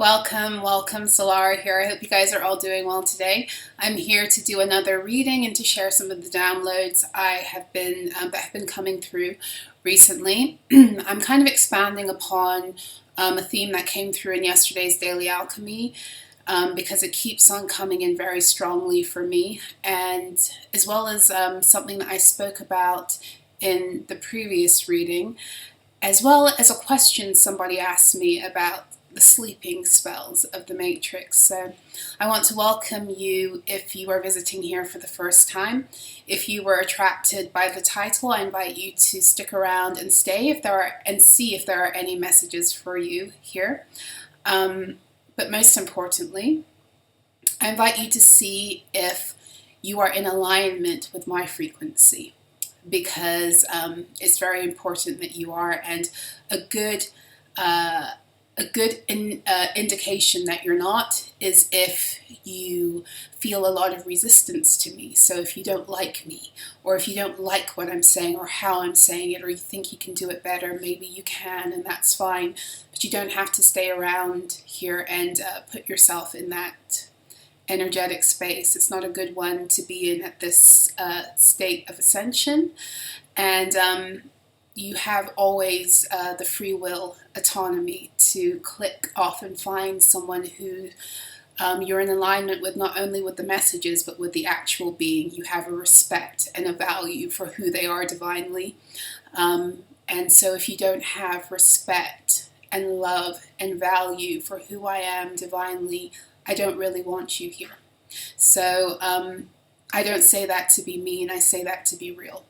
Welcome, Solarah here. I hope you guys are all doing well today. I'm here to do another reading and to share some of the downloads that have been coming through recently. I'm kind of expanding upon a theme that came through in yesterday's Daily Alchemy because it keeps on coming in very strongly for me, and as well as something that I spoke about in the previous reading, as well as a question somebody asked me about the sleeping spells of the Matrix. So I want to welcome you if you are visiting here for the first time. If you were attracted by the title, I invite you to stick around and see if there are any messages for you here. But most importantly, I invite you to see if you are in alignment with my frequency, because it's very important that you are, and a good indication that you're not is if you feel a lot of resistance to me. So if you don't like me, or if you don't like what I'm saying or how I'm saying it, or you think you can do it better, maybe you can, and that's fine. But you don't have to stay around here and put yourself in that energetic space. It's not a good one to be in at this state of ascension. And you have always the free will autonomy to click off and find someone who you're in alignment with, not only with the messages but with the actual being. You have a respect and a value for who they are divinely. And so if you don't have respect and love and value for who I am divinely, I don't really want you here. So I don't say that to be mean, I say that to be real.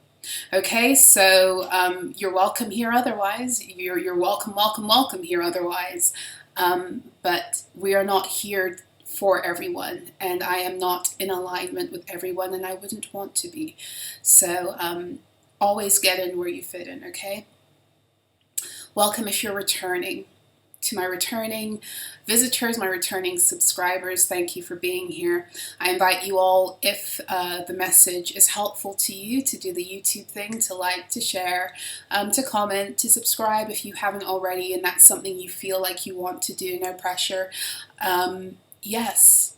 Okay, so you're welcome here otherwise. You're welcome here otherwise. But we are not here for everyone, and I am not in alignment with everyone, and I wouldn't want to be. So always get in where you fit in, okay? Welcome if you're returning. To my returning visitors, my returning subscribers, thank you for being here. I invite you all, if the message is helpful to you, to do the YouTube thing, to like, to share, to comment, to subscribe if you haven't already, and that's something you feel like you want to do, no pressure. Yes.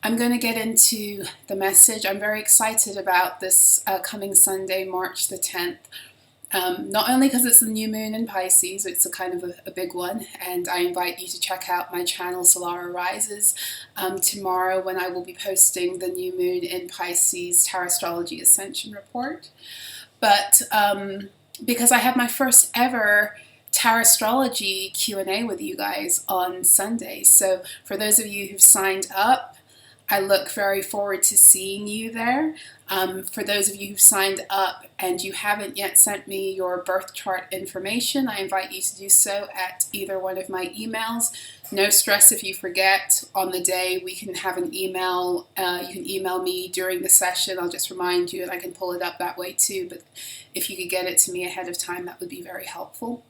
I'm going to get into the message. I'm very excited about this coming Sunday, March the 10th. Not only because it's the new moon in Pisces, it's a kind of a big one, and I invite you to check out my channel Solarah Rises tomorrow, when I will be posting the new moon in Pisces TAROTSTROLOGY Ascension report. But because I have my first ever TAROTSTROLOGY Q&A with you guys on Sunday, so for those of you who've signed up, I look very forward to seeing you there. For those of you who've signed up and you haven't yet sent me your birth chart information, I invite you to do so at either one of my emails. No stress if you forget on the day. We can have an email. You can email me during the session. I'll just remind you, and I can pull it up that way too. But if you could get it to me ahead of time, that would be very helpful.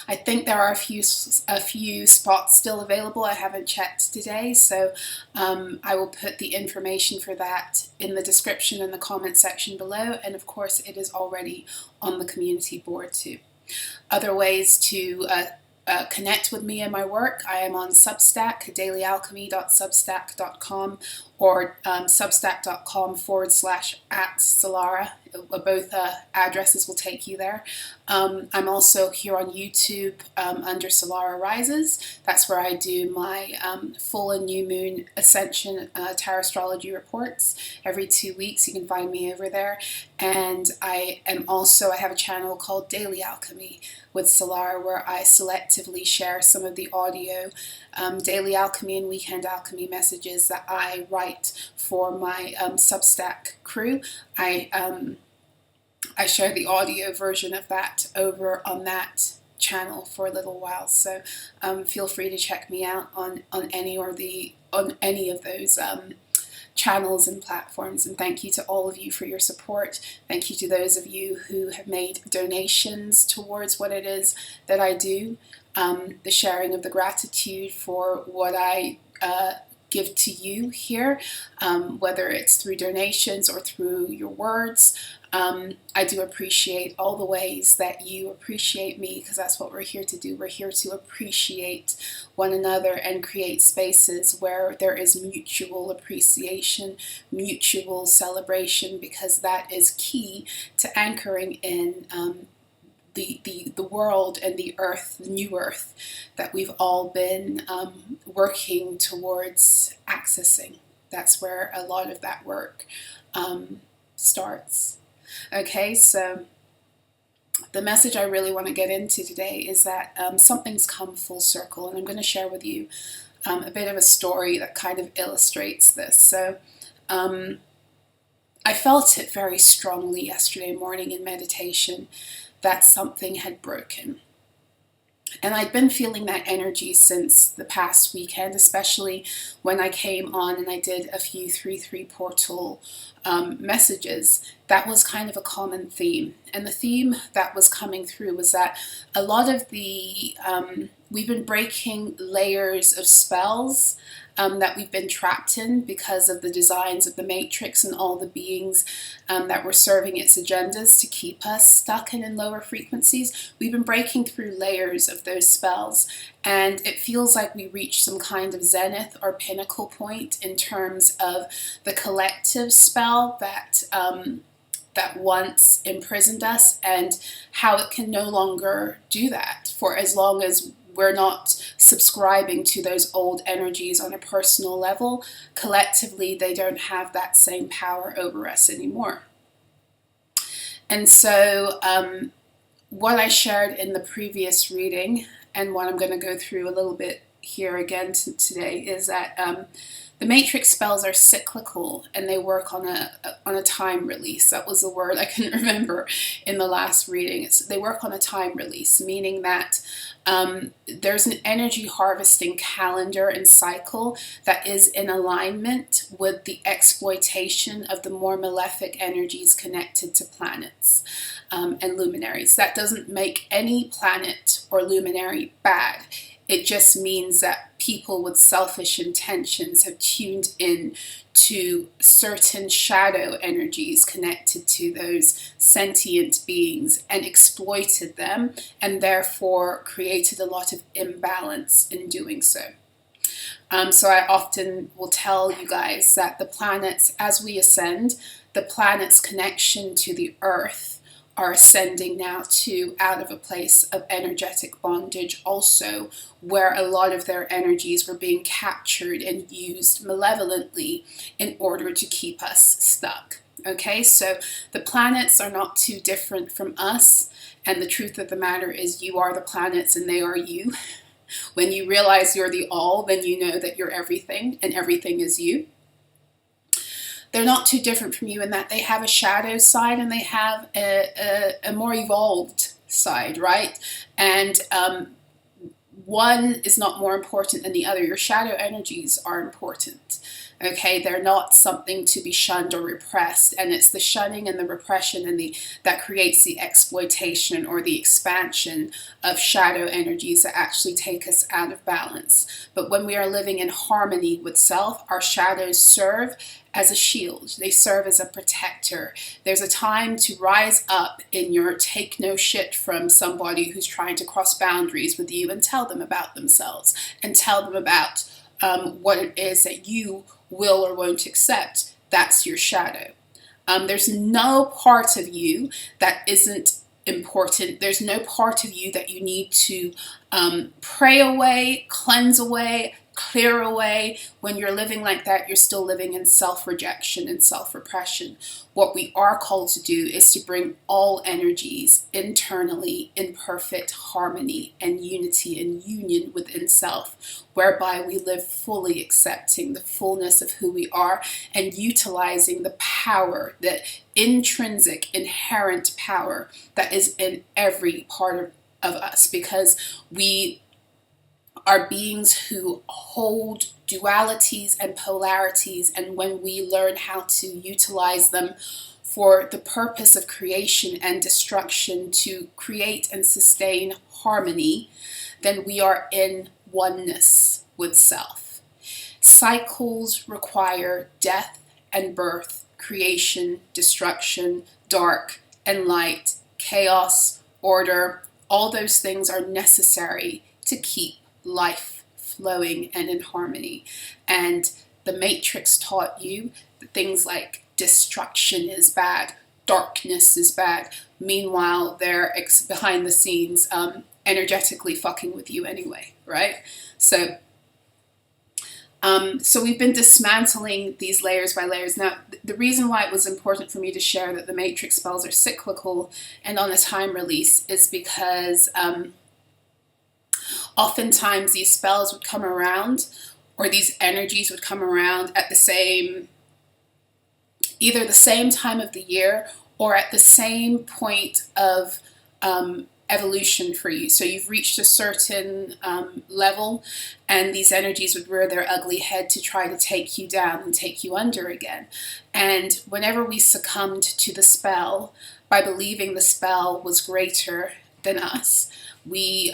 I think there are a few spots still available. I haven't checked today, so I will put the information for that in the description and the comment section below, and of course it is already on the community board too. Other ways to connect with me and my work: I am on Substack, dailyalkhemy.substack.com, or substack.com/@Solarah. Both addresses will take you there. I'm also here on YouTube under Solarah Rises. That's where I do my full and new moon ascension TAROTSTROLOGY reports every 2 weeks. You can find me over there. And I have a channel called Daily Alchemy with Solarah, where I selectively share some of the audio daily alchemy and weekend alchemy messages that I write for my Substack crew. I share the audio version of that over on that channel for a little while, so feel free to check me out on any of those channels and platforms. And thank you to all of you for your support. Thank you to those of you who have made donations towards what it is that I do. The sharing of the gratitude for what I give to you here, whether it's through donations or through your words. I do appreciate all the ways that you appreciate me, because that's what we're here to do. We're here to appreciate one another and create spaces where there is mutual appreciation, mutual celebration, because that is key to anchoring in the world and the earth, the new earth that we've all been working towards accessing. That's where a lot of that work starts. Okay, so the message I really want to get into today is that something's come full circle, and I'm going to share with you a bit of a story that kind of illustrates this. So I felt it very strongly yesterday morning in meditation that something had broken. And I'd been feeling that energy since the past weekend, especially when I came on and I did a few 3-3 portal messages. That was kind of a common theme. And the theme that was coming through was that a lot of the, we've been breaking layers of spells that we've been trapped in because of the designs of the matrix and all the beings that were serving its agendas to keep us stuck and in lower frequencies. We've been breaking through layers of those spells, and it feels like we reached some kind of zenith or pinnacle point in terms of the collective spell that that once imprisoned us, and how it can no longer do that for as long as we're not subscribing to those old energies on a personal level. Collectively, they don't have that same power over us anymore. And so what I shared in the previous reading, and what I'm going to go through a little bit here again today, is that the matrix spells are cyclical, and they work on a time release. That was the word I couldn't remember in the last reading. They work on a time release, meaning that there's an energy harvesting calendar and cycle that is in alignment with the exploitation of the more malefic energies connected to planets and luminaries. That doesn't make any planet or luminary bad. It just means that people with selfish intentions have tuned in to certain shadow energies connected to those sentient beings and exploited them, and therefore created a lot of imbalance in doing so. So I often will tell you guys that the planets, as we ascend, the planet's connection to the earth are ascending now to out of a place of energetic bondage also, where a lot of their energies were being captured and used malevolently in order to keep us stuck. Okay, so the planets are not too different from us, and the truth of the matter is you are the planets and they are you. When you realize you're the all, then you know that you're everything and everything is you. They're not too different from you in that they have a shadow side and they have a more evolved side, right? And one is not more important than the other. Your shadow energies are important. Okay, they're not something to be shunned or repressed, and it's the shunning and the repression and that creates the exploitation or the expansion of shadow energies that actually take us out of balance. But when we are living in harmony with self, our shadows serve as a shield. They serve as a protector. There's a time to rise up in your take no shit from somebody who's trying to cross boundaries with you and tell them about themselves and tell them about what it is that you will or won't accept. That's your shadow. There's no part of you that isn't important. There's no part of you that you need to pray away, cleanse away, clear away. When you're living like that, you're still living in self-rejection and self-repression. What we are called to do is to bring all energies internally in perfect harmony and unity and union within self, whereby we live fully accepting the fullness of who we are and utilizing the power, the intrinsic, inherent power that is in every part of us, because we are beings who hold dualities and polarities, and when we learn how to utilize them for the purpose of creation and destruction to create and sustain harmony, then we are in oneness with self. Cycles require death and birth, creation, destruction, dark and light, chaos, order. All those things are necessary to keep life flowing and in harmony. And the Matrix taught you that things like destruction is bad, darkness is bad. Meanwhile, they're behind the scenes energetically fucking with you anyway, right? So we've been dismantling these layers by layers. Now, the reason why it was important for me to share that the Matrix spells are cyclical and on a time release is because oftentimes these spells would come around, or these energies would come around at either the same time of the year or at the same point of evolution for you. So you've reached a certain level, and these energies would rear their ugly head to try to take you down and take you under again. And whenever we succumbed to the spell by believing the spell was greater than us, we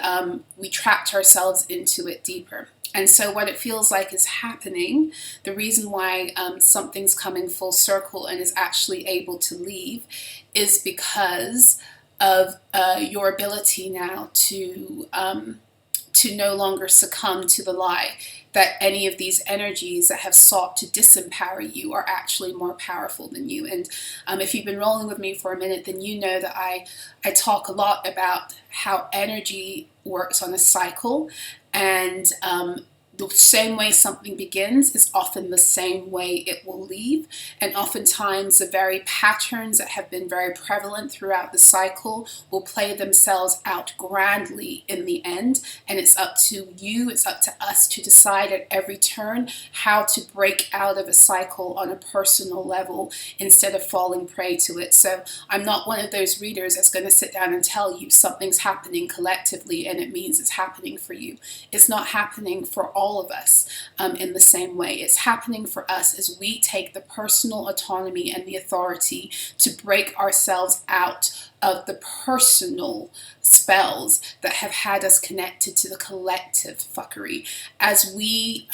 trapped ourselves into it deeper. And so what it feels like is happening, the reason why something's coming full circle and is actually able to leave, is because of your ability now to no longer succumb to the lie that any of these energies that have sought to disempower you are actually more powerful than you. And if you've been rolling with me for a minute, then you know that I talk a lot about how energy works on a cycle, and the same way something begins is often the same way it will leave. And oftentimes the very patterns that have been very prevalent throughout the cycle will play themselves out grandly in the end. And it's up to you, it's up to us to decide at every turn how to break out of a cycle on a personal level instead of falling prey to it. So I'm not one of those readers that's going to sit down and tell you something's happening collectively and it means it's happening for you. It's not happening for all of us in the same way. It's happening for us as we take the personal autonomy and the authority to break ourselves out of the personal spells that have had us connected to the collective fuckery. As we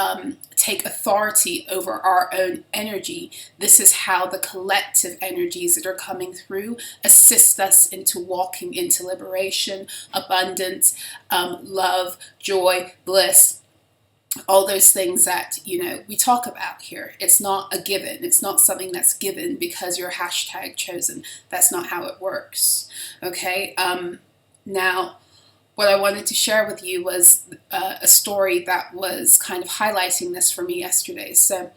take authority over our own energy, this is how the collective energies that are coming through assist us into walking into liberation, abundance, love, joy, bliss, all those things that, we talk about here. It's not a given. It's not something that's given because you're hashtag chosen. That's not how it works. Okay. Now, what I wanted to share with you was a story that was kind of highlighting this for me yesterday. So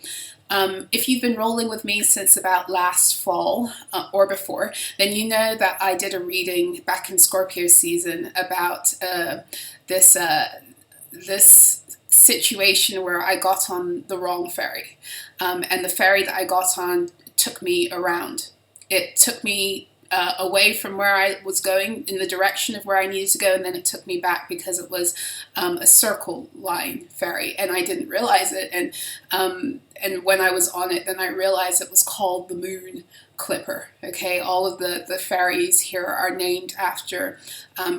if you've been rolling with me since about last fall or before, then you know that I did a reading back in Scorpio season about this situation where I got on the wrong ferry. And the ferry that I got on took me around. It took me away from where I was going in the direction of where I needed to go, and then it took me back because it was a circle line ferry, and I didn't realize it. And when I was on it, then I realized it was called the Moon Clipper. Okay, all of the ferries here are named after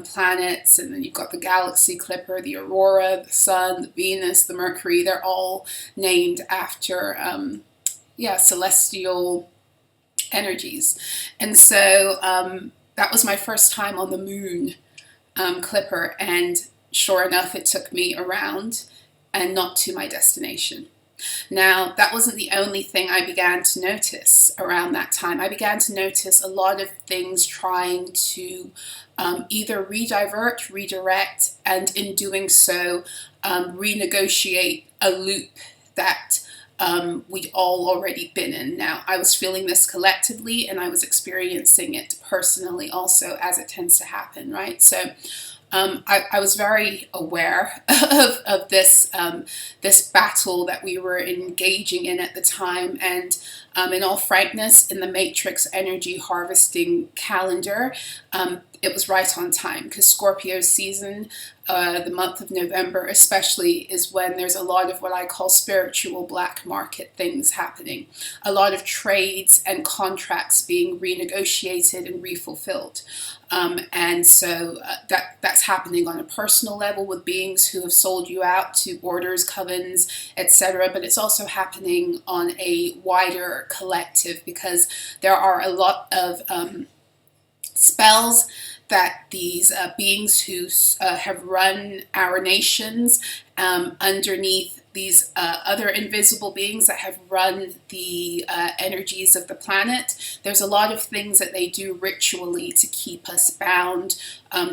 planets, and then you've got the Galaxy Clipper, the Aurora, the Sun, the Venus, the Mercury. They're all named after celestial energies. And so that was my first time on the Moon Clipper, and sure enough, it took me around and not to my destination. Now, that wasn't the only thing I began to notice around that time. I began to notice a lot of things trying to either redirect, and in doing so, renegotiate a loop that we'd all already been in. Now, I was feeling this collectively, and I was experiencing it personally also, as it tends to happen, right? So I was very aware of this battle that we were engaging in at the time, and in all frankness, in the Matrix energy harvesting calendar, it was right on time, because Scorpio season the month of November especially is when there's a lot of what I call spiritual black market things happening. A lot of trades and contracts being renegotiated and refulfilled. And so that's happening on a personal level with beings who have sold you out to orders, covens, etc. But it's also happening on a wider collective, because there are a lot of spells that these beings who have run our nations underneath these other invisible beings that have run the energies of the planet. There's a lot of things that they do ritually to keep us bound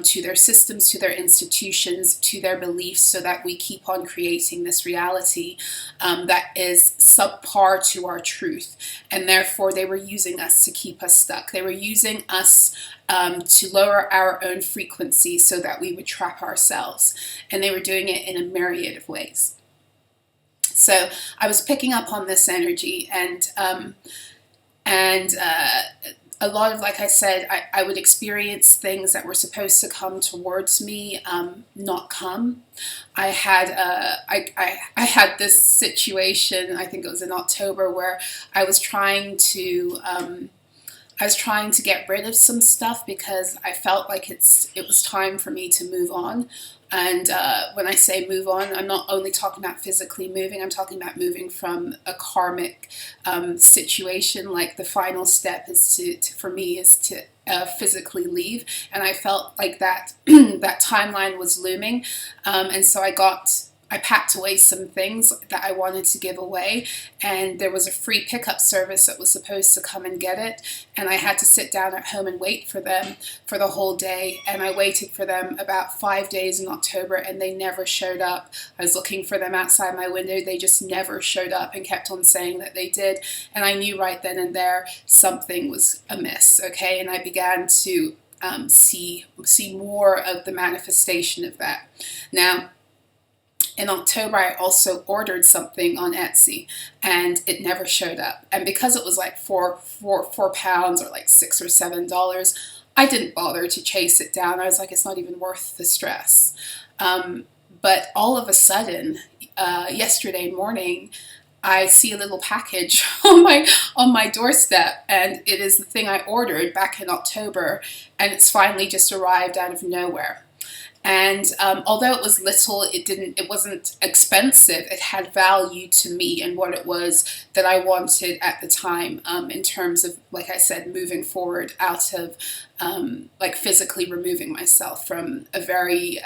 to their systems, to their institutions, to their beliefs, so that we keep on creating this reality that is subpar to our truth. And therefore they were using us to keep us stuck. They were using us to lower our own frequency so that we would trap ourselves. And they were doing it in a myriad of ways. So I was picking up on this energy, and a lot of, like I said, I would experience things that were supposed to come towards me, not come. I had this situation, I think it was in October, where I was trying to get rid of some stuff because I felt like it was time for me to move on. And when I say move on, I'm not only talking about physically moving, I'm talking about moving from a karmic situation. Like the final step is for me is to physically leave. And I felt like that that timeline was looming. And so I packed away some things that I wanted to give away, and there was a free pickup service that was supposed to come and get it, and I had to sit down at home and wait for them for the whole day. And I waited for them about 5 days in October, and they never showed up. I was looking for them outside my window. They just never showed up and kept on saying that they did. And I knew right then and there something was amiss, okay? And I began to see more of the manifestation of that. Now, in October, I also ordered something on Etsy, and it never showed up. And because it was like £4 or like $6 or $7, I didn't bother to chase it down. I was like, it's not even worth the stress. But all of a sudden, yesterday morning, I see a little package on my doorstep, and it is the thing I ordered back in October, and it's finally just arrived out of nowhere. And although it was little, it wasn't expensive. It had value to me and what it was that I wanted at the time, in terms of, like I said, moving forward out of like physically removing myself from a very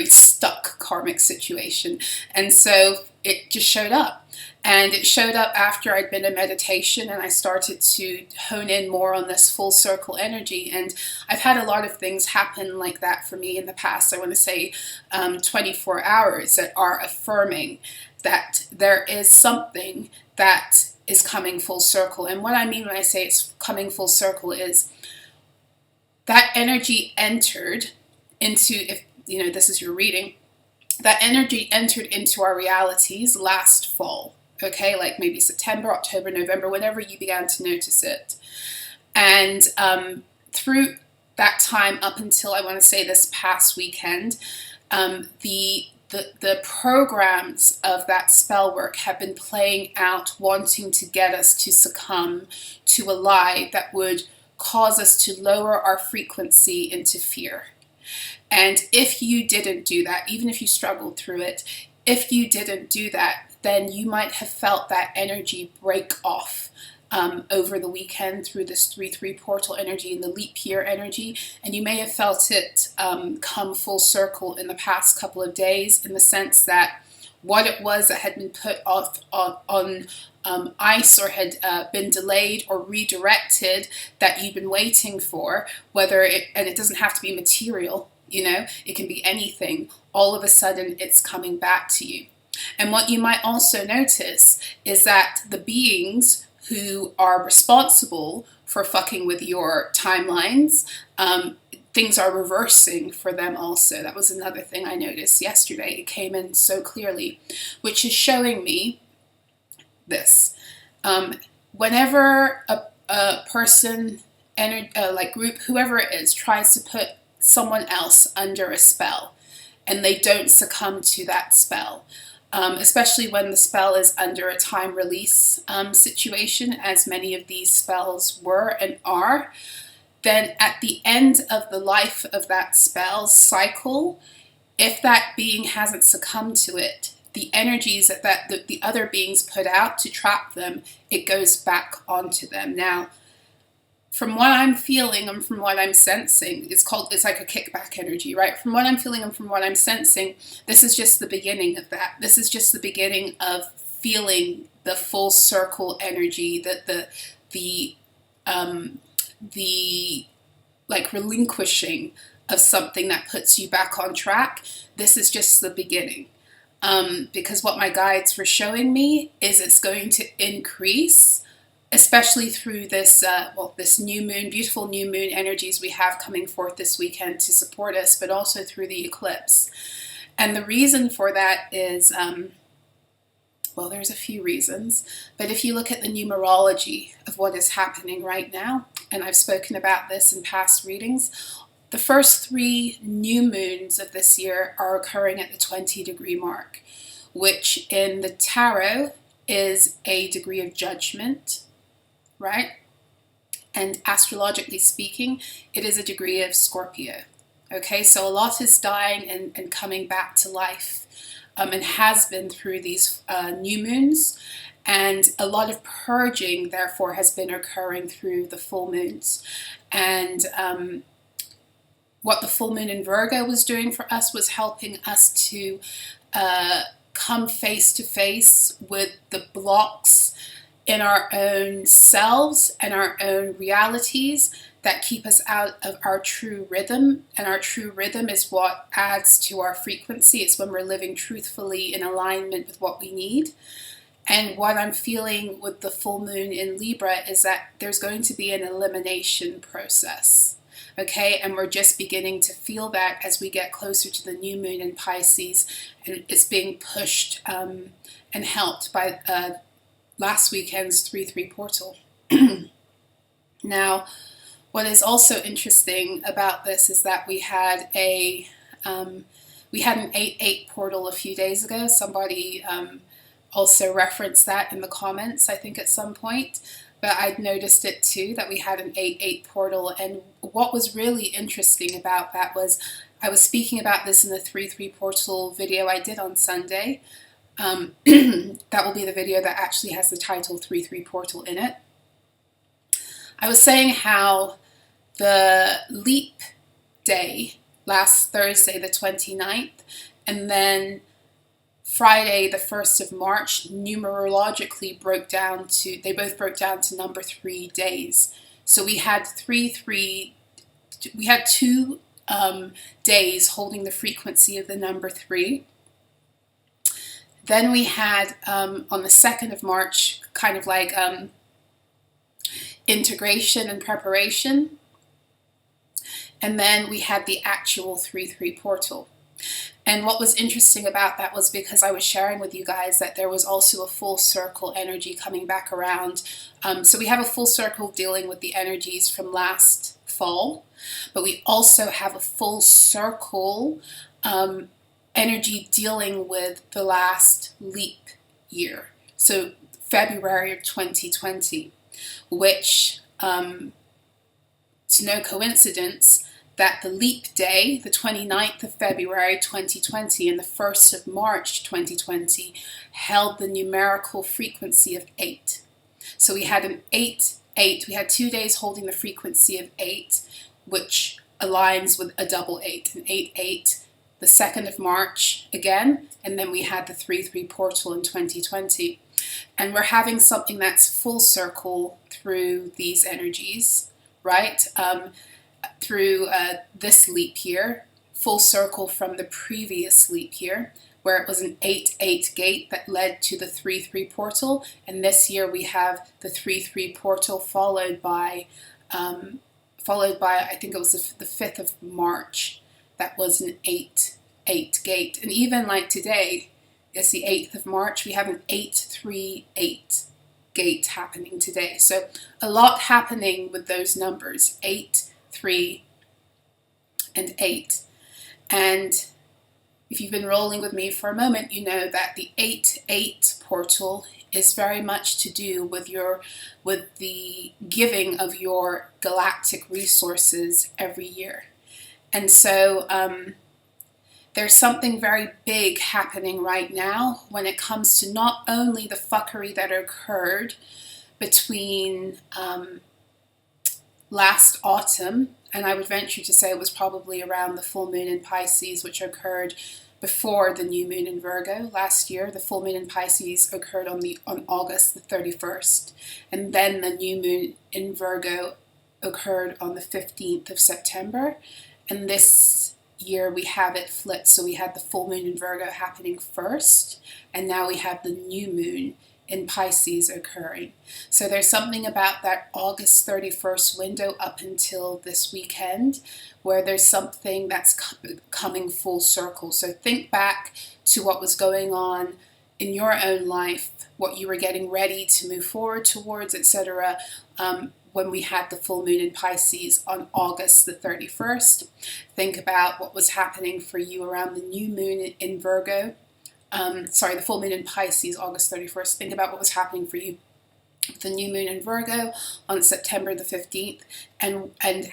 stuck karmic situation. And so it just showed up. And it showed up after I'd been in meditation, and I started to hone in more on this full circle energy. And I've had a lot of things happen like that for me in the past. I want to say 24 hours that are affirming that there is something that is coming full circle. And what I mean when I say it's coming full circle is that energy entered into, if you know, this is your reading, that energy entered into our realities last fall. Okay, like maybe September, October, November, whenever you began to notice it. And through that time up until, I want to say, this past weekend, the programs of that spell work have been playing out, wanting to get us to succumb to a lie that would cause us to lower our frequency into fear. And if you didn't do that, even if you struggled through it, if you didn't do that, then you might have felt that energy break off over the weekend through this 3-3 portal energy and the leap year energy. And you may have felt it come full circle in the past couple of days, in the sense that what it was that had been put off on ice, or had been delayed or redirected, that you've been waiting for, and it doesn't have to be material, you know, it can be anything. All of a sudden it's coming back to you. And what you might also notice is that the beings who are responsible for fucking with your timelines, things are reversing for them also. That was another thing I noticed yesterday. It came in so clearly, which is showing me this. Whenever a person, like group, whoever it is, tries to put someone else under a spell, and they don't succumb to that spell. Especially when the spell is under a time release situation, as many of these spells were and are, then at the end of the life of that spell cycle, if that being hasn't succumbed to it, the energies that the other beings put out to trap them, it goes back onto them. Now, from what I'm feeling and from what I'm sensing, it's like a kickback energy, right? From what I'm feeling and from what I'm sensing, this is just the beginning of that. This is just the beginning of feeling the full circle energy, that the like relinquishing of something that puts you back on track. This is just the beginning. Because what my guides were showing me is it's going to increase, especially through this this new moon, beautiful new moon energies we have coming forth this weekend to support us, but also through the eclipse. And the reason for that is, well, there's a few reasons, but if you look at the numerology of what is happening right now, and I've spoken about this in past readings, the first 3 new moons of this year are occurring at the 20-degree mark, which in the tarot is a degree of judgment, right? And astrologically speaking, it is a degree of Scorpio. Okay, so a lot is dying and coming back to life, and has been through these new moons, and a lot of purging, therefore, has been occurring through the full moons. And what the full moon in Virgo was doing for us was helping us to come face to face with the blocks in our own selves and our own realities that keep us out of our true rhythm. And our true rhythm is what adds to our frequency. It's when we're living truthfully in alignment with what we need. And what I'm feeling with the full moon in Libra is that there's going to be an elimination process. Okay, and we're just beginning to feel that as we get closer to the new moon in Pisces, and it's being pushed and helped by last weekend's 3-3 portal. Now, what is also interesting about this is that we had an 8-8 portal a few days ago. Somebody also referenced that in the comments, I think, at some point. But I'd noticed it too, that we had an 8-8 portal. And what was really interesting about that was, I was speaking about this in the 3-3 portal video I did on Sunday. That will be the video that actually has the title 3-3 portal in it. I was saying how the leap day, last Thursday the 29th, and then Friday, the 1st of March, numerologically they both broke down to number 3 days. So we had 2 days holding the frequency of the number 3. Then we had, on the 2nd of March, kind of like integration and preparation. And then we had the actual 3-3 portal. And what was interesting about that was because I was sharing with you guys that there was also a full circle energy coming back around. So we have a full circle dealing with the energies from last fall, but we also have a full circle energy dealing with the last leap year. So February of 2020, which it's no coincidence that the leap day, the 29th of February 2020 and the 1st of March 2020, held the numerical frequency of 8. So we had an 8-8. We had 2 days holding the frequency of 8, which aligns with a double 8, an 8-8, the 2nd of March again, and then we had the 3-3 portal in 2020. And we're having something that's full circle through these energies, right? Through this leap year, full circle from the previous leap year, where it was an 8-8 gate that led to the 3-3 portal, and this year we have the 3-3 portal followed by I think it was the 5th of March, that was an 8-8 gate. And even like today, it's the 8th of March, we have an 8-3-8 gate happening today. So a lot happening with those numbers, 8, 3, and 8. And if you've been rolling with me for a moment, you know that the 8-8 portal is very much to do with the giving of your galactic resources every year. And so there's something very big happening right now when it comes to not only the fuckery that occurred between last autumn, and I would venture to say it was probably around the full moon in Pisces, which occurred before the new moon in Virgo last year. The full moon in Pisces occurred on August the 31st, and then the new moon in Virgo occurred on the 15th of September. And this year we have it flipped, so we had the full moon in Virgo happening first, and now we have the new moon in Pisces occurring. So there's something about that August 31st window up until this weekend where there's something that's coming full circle. So think back to what was going on in your own life, what you were getting ready to move forward towards, etc. When we had the full moon in Pisces on August the 31st. Think about what was happening for you around the new moon in Virgo. The full moon in Pisces, August 31st. Think about what was happening for you with the new moon in Virgo on September the 15th, and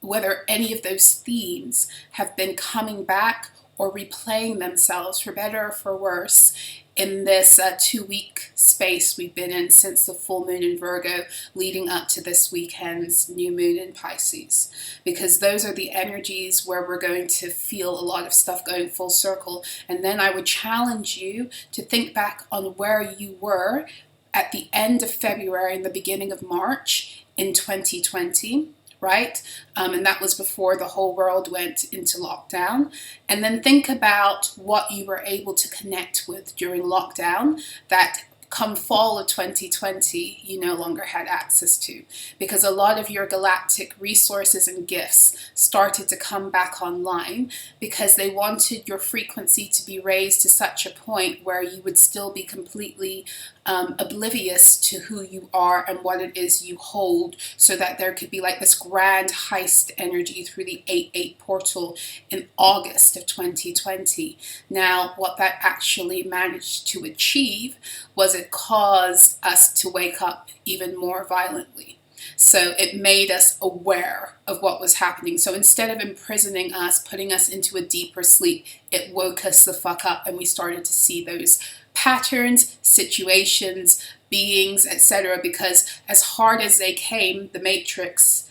whether any of those themes have been coming back or replaying themselves for better or for worse in this 2-week space we've been in since the full moon in Virgo leading up to this weekend's new moon in Pisces. Because those are the energies where we're going to feel a lot of stuff going full circle. And then I would challenge you to think back on where you were at the end of February and the beginning of March in 2020. Right? And that was before the whole world went into lockdown. And then think about what you were able to connect with during lockdown that come fall of 2020 you no longer had access to, because a lot of your galactic resources and gifts started to come back online because they wanted your frequency to be raised to such a point where you would still be completely oblivious to who you are and what it is you hold, so that there could be like this grand heist energy through the 8-8 portal in August of 2020. Now, what that actually managed to achieve was it caused us to wake up even more violently. So it made us aware of what was happening. So instead of imprisoning us, putting us into a deeper sleep, it woke us the fuck up, and we started to see those patterns, situations, beings, etc. Because as hard as they came, the Matrix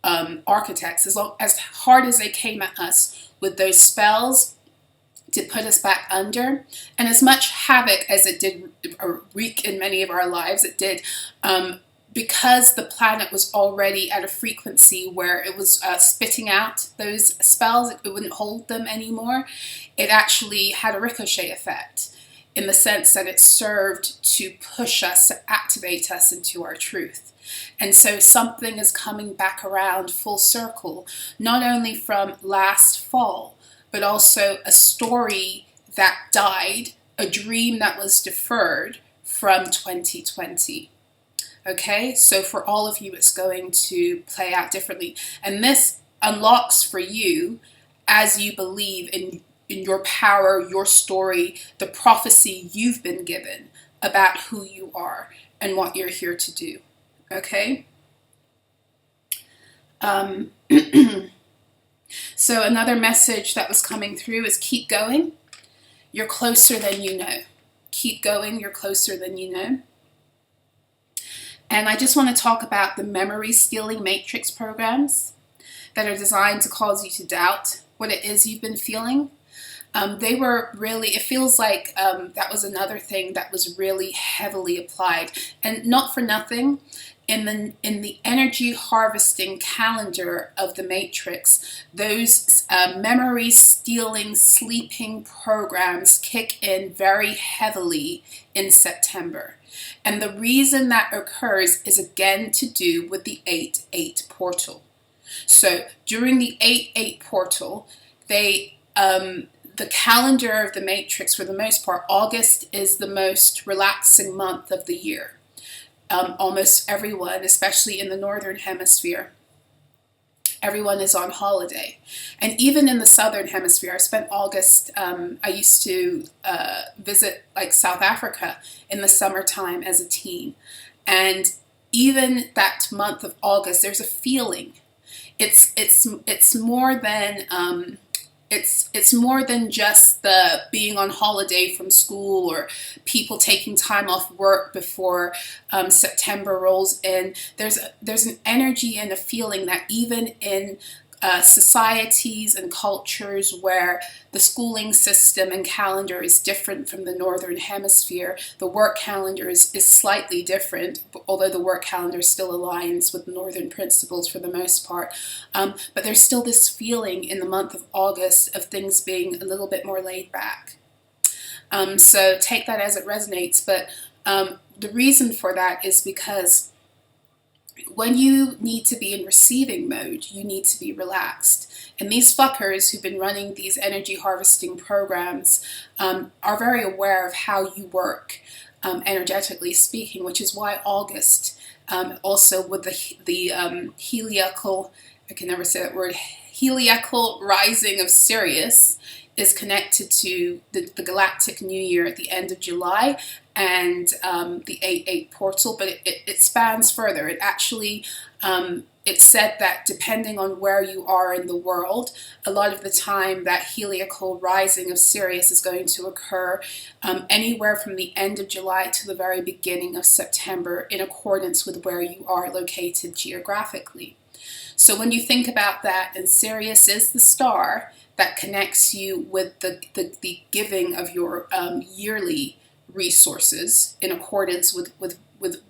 architects, as hard as they came at us with those spells to put us back under, and as much havoc as it did wreak in many of our lives, it did, because the planet was already at a frequency where it was spitting out those spells, it wouldn't hold them anymore. It actually had a ricochet effect, in the sense that it served to push us, to activate us into our truth. And so something is coming back around full circle, not only from last fall, but also a story that died, a dream that was deferred from 2020. Okay, so for all of you, it's going to play out differently. And this unlocks for you, as you believe in your power, your story, the prophecy you've been given about who you are and what you're here to do. Okay? So another message that was coming through is keep going. You're closer than you know. Keep going. You're closer than you know. And I just want to talk about the memory stealing matrix programs that are designed to cause you to doubt what it is you've been feeling. They were really, it feels like that was another thing that was really heavily applied. And not for nothing, in the energy harvesting calendar of the Matrix, those memory stealing sleeping programs kick in very heavily in September. And the reason that occurs is again to do with the 8-8 portal. So during the 8-8 portal, the calendar of the Matrix, for the most part, August is the most relaxing month of the year. Almost everyone, especially in the Northern Hemisphere, everyone is on holiday. And even in the southern hemisphere, I spent August, I used to visit like South Africa in the summertime as a teen. And even that month of August, there's a feeling. It's more than it's more than just the being on holiday from school or people taking time off work before September rolls in. There's an energy and a feeling that even in societies and cultures where the schooling system and calendar is different from the northern hemisphere, the work calendar is slightly different, although the work calendar still aligns with northern principles for the most part. But there's still this feeling in the month of August of things being a little bit more laid back. So take that as it resonates. But the reason for that is because when you need to be in receiving mode, you need to be relaxed. And these fuckers who've been running these energy harvesting programs are very aware of how you work, energetically speaking, which is why August, also with the heliacal, I can never say that word, heliacal rising of Sirius, is connected to the galactic new year at the end of July and the 8-8 portal, but it spans further. It actually, it's said that depending on where you are in the world, a lot of the time that heliacal rising of Sirius is going to occur anywhere from the end of July to the very beginning of September, in accordance with where you are located geographically. So when you think about that, and Sirius is the star that connects you with the giving of your yearly resources in accordance with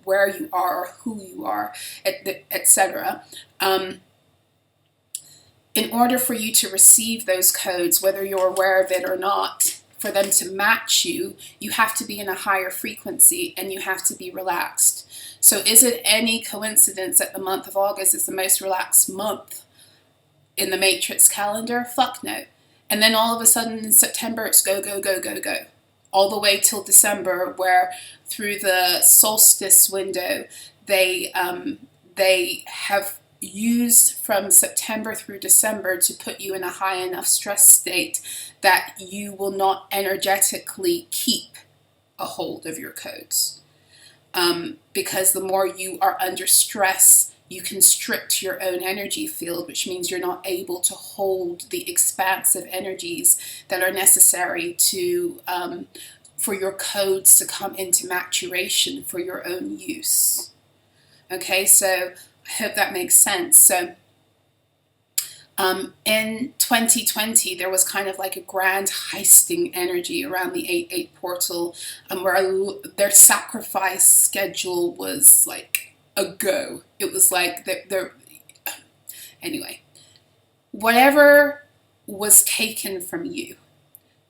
where you are or who you are, etc. In order for you to receive those codes, whether you're aware of it or not, for them to match you, you have to be in a higher frequency and you have to be relaxed. So is it any coincidence that the month of August is the most relaxed month in the matrix calendar? Fuck no. And then all of a sudden in September it's go, go, go, go, go. All the way till December, where through the solstice window, they have used from September through December to put you in a high enough stress state that you will not energetically keep a hold of your codes. Because the more you are under stress, you constrict your own energy field, which means you're not able to hold the expansive energies that are necessary to for your codes to come into maturation for your own use. Okay, so I hope that makes sense. So in 2020, there was kind of like a grand heisting energy around the 8-8 portal, where their sacrifice schedule was like a go. It was like they're anyway, whatever was taken from you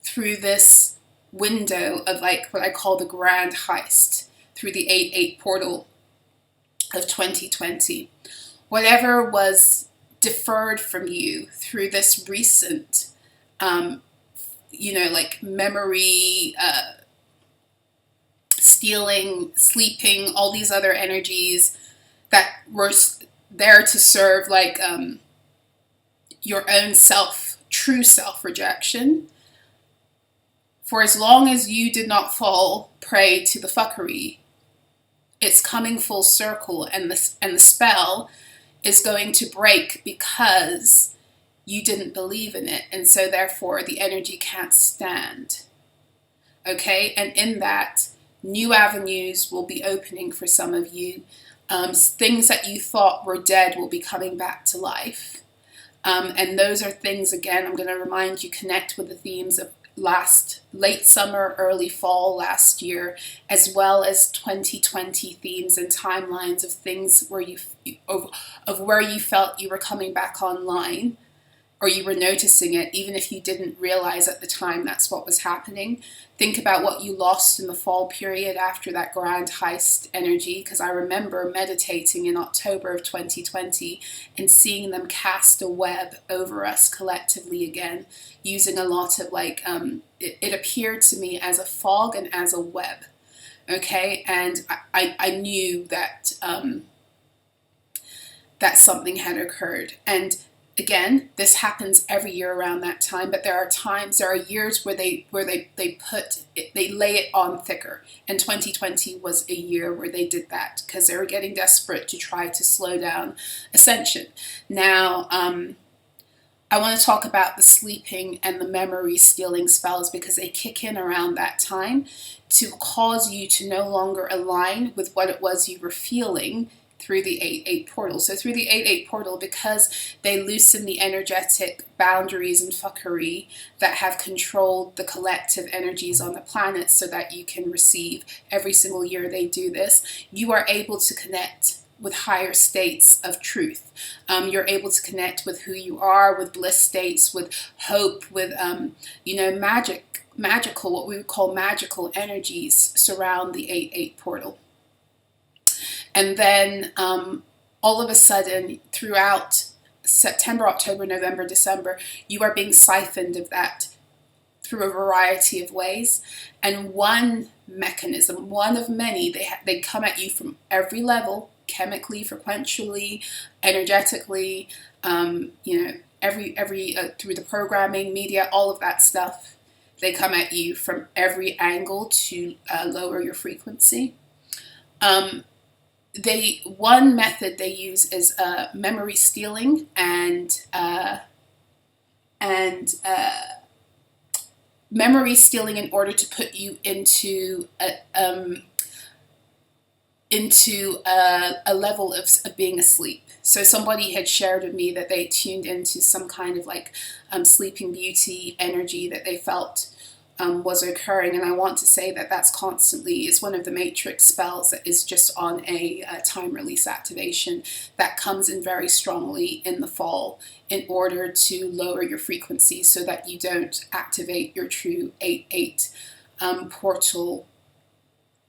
through this window of like what I call the grand heist, through the 8-8 portal of 2020, whatever was deferred from you through this recent, like memory, stealing, sleeping, all these other energies that were there to serve like your own true self rejection. For as long as you did not fall prey to the fuckery, it's coming full circle, and the spell is going to break because you didn't believe in it, and so therefore the energy can't stand. Okay, and in that, new avenues will be opening for some of you. Things that you thought were dead will be coming back to life. And those are things, again, I'm going to remind you, connect with the themes of late summer, early fall last year, as well as 2020 themes and timelines of things where where you felt you were coming back online, or you were noticing it, even if you didn't realize at the time that's what was happening. Think about what you lost in the fall period after that grand heist energy, because I remember meditating in October of 2020 and seeing them cast a web over us collectively again, using a lot of it appeared to me as a fog and as a web. Okay, and I knew that that something had occurred. And Again, this happens every year around that time, but there are years where they lay it on thicker. And 2020 was a year where they did that because they were getting desperate to try to slow down ascension. Now, I want to talk about the sleeping and the memory stealing spells because they kick in around that time to cause you to no longer align with what it was you were feeling through the 8-8 portal. So through the 8-8 portal, because they loosen the energetic boundaries and fuckery that have controlled the collective energies on the planet so that you can receive every single year they do this, you are able to connect with higher states of truth. You're able to connect with who you are, with bliss states, with hope, with magical, what we would call magical energies surround the 8-8 portal. And then all of a sudden, throughout September, October, November, December, you are being siphoned of that through a variety of ways. And one mechanism, one of many, they come at you from every level, chemically, frequentially, energetically, every through the programming, media, all of that stuff. They come at you from every angle to lower your frequency. One method they use is memory stealing and memory stealing in order to put you into a level of being asleep. So somebody had shared with me that they tuned into some kind of like sleeping beauty energy that they felt was occurring, and I want to say that that's constantly, it's one of the matrix spells that is just on a time release activation that comes in very strongly in the fall in order to lower your frequency so that you don't activate your true 8-8 portal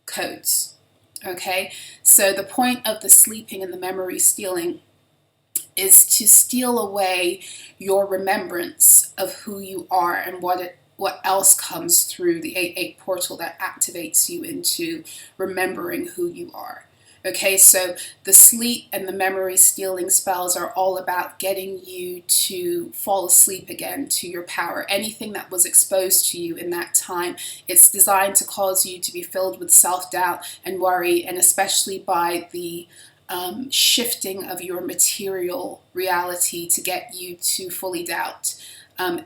codes. Okay, so the point of the sleeping and the memory stealing is to steal away your remembrance of who you are and what else comes through the 8-8 portal that activates you into remembering who you are. Okay, so the sleep and the memory stealing spells are all about getting you to fall asleep again to your power. Anything that was exposed to you in that time, it's designed to cause you to be filled with self-doubt and worry, and especially by the shifting of your material reality to get you to fully doubt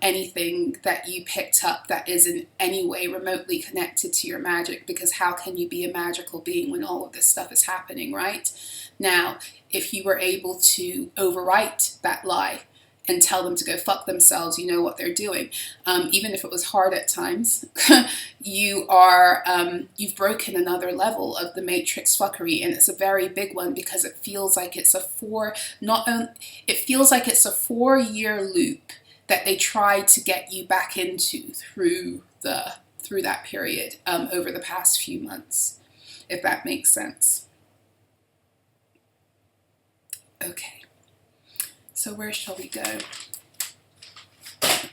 anything that you picked up that is in any way remotely connected to your magic, because how can you be a magical being when all of this stuff is happening, right? Now, if you were able to overwrite that lie and tell them to go fuck themselves, you know what they're doing. Even if it was hard at times, you've broken another level of the matrix fuckery, and it's a very big one because it feels like it's a 4-year loop that they tried to get you back into through that period over the past few months, if that makes sense. Okay, so where shall we go? Put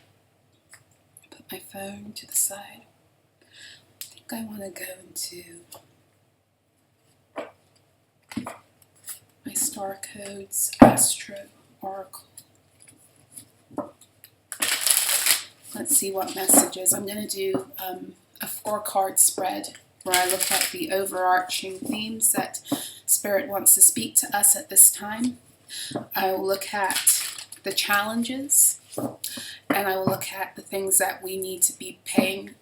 my phone to the side. I think I want to go into my Star Codes Astro Oracle. Let's see what messages. I'm going to do a 4-card spread where I look at the overarching themes that Spirit wants to speak to us at this time. I will look at the challenges, and I will look at the things that we need to be giving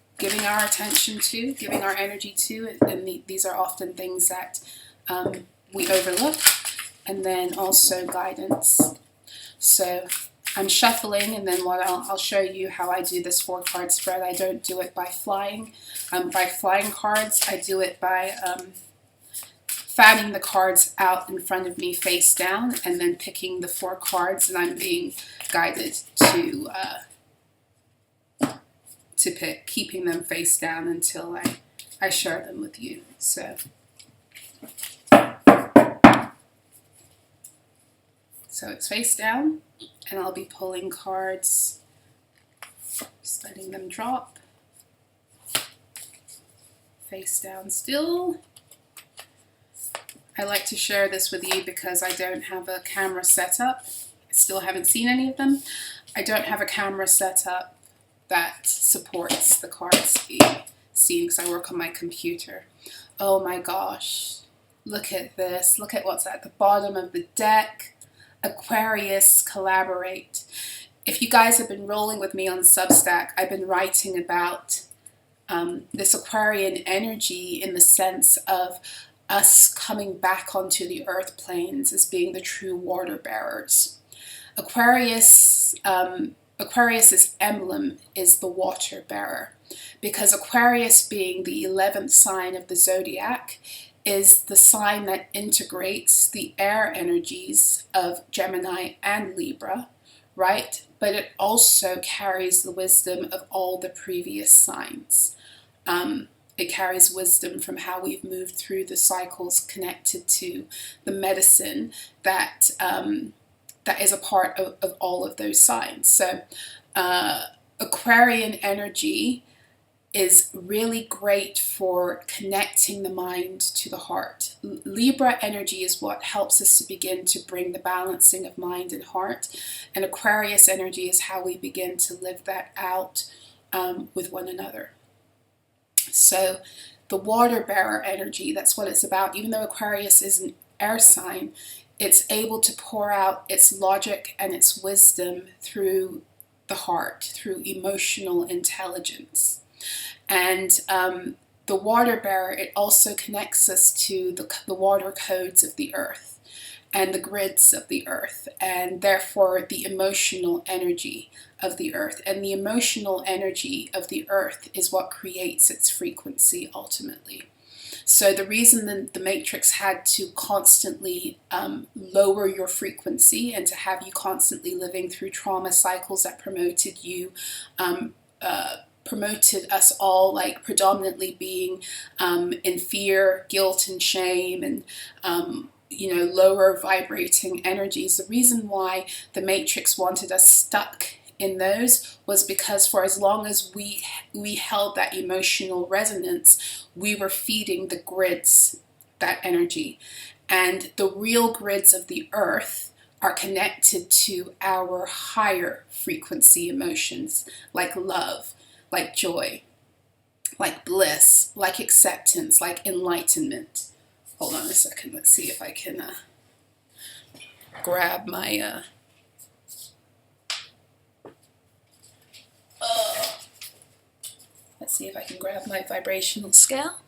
our attention to, giving our energy to, and these are often things that we overlook, and then also guidance. So I'm shuffling, and then I'll show you how I do this 4-card spread. I don't do it by flying cards. I do it by fanning the cards out in front of me face down, and then picking the 4 cards, and I'm being guided to pick, keeping them face down until I share them with you. So it's face down, and I'll be pulling cards, just letting them drop. Face down still. I like to share this with you because I don't have a camera set up. Still haven't seen any of them. I don't have a camera set up that supports the cards being seen because I work on my computer. Oh my gosh, look at this. Look at what's at the bottom of the deck. Aquarius, collaborate. If you guys have been rolling with me on Substack, I've been writing about this Aquarian energy in the sense of us coming back onto the earth planes as being the true water bearers. Aquarius's emblem is the water bearer, because Aquarius, being the 11th sign of the zodiac, is the sign that integrates the air energies of Gemini and Libra, right? But it also carries the wisdom of all the previous signs. It carries wisdom from how we've moved through the cycles connected to the medicine that that is a part of all of those signs. So Aquarian energy is really great for connecting the mind to the heart. Libra energy is what helps us to begin to bring the balancing of mind and heart. And Aquarius energy is how we begin to live that out with one another. So the water bearer energy, that's what it's about. Even though Aquarius is an air sign, it's able to pour out its logic and its wisdom through the heart, through emotional intelligence. And the water bearer, it also connects us to the water codes of the earth and the grids of the earth, and therefore the emotional energy of the earth. And the emotional energy of the earth is what creates its frequency ultimately. So the reason that the Matrix had to constantly lower your frequency and to have you constantly living through trauma cycles that promoted you, promoted us all like predominantly being in fear, guilt, and shame, and lower vibrating energies. The reason why the Matrix wanted us stuck in those was because for as long as we held that emotional resonance, we were feeding the grids that energy. And the real grids of the earth are connected to our higher frequency emotions, like love, like joy, like bliss, like acceptance, like enlightenment. Hold on a second, let's see if I can grab my let's see if I can grab my vibrational scale.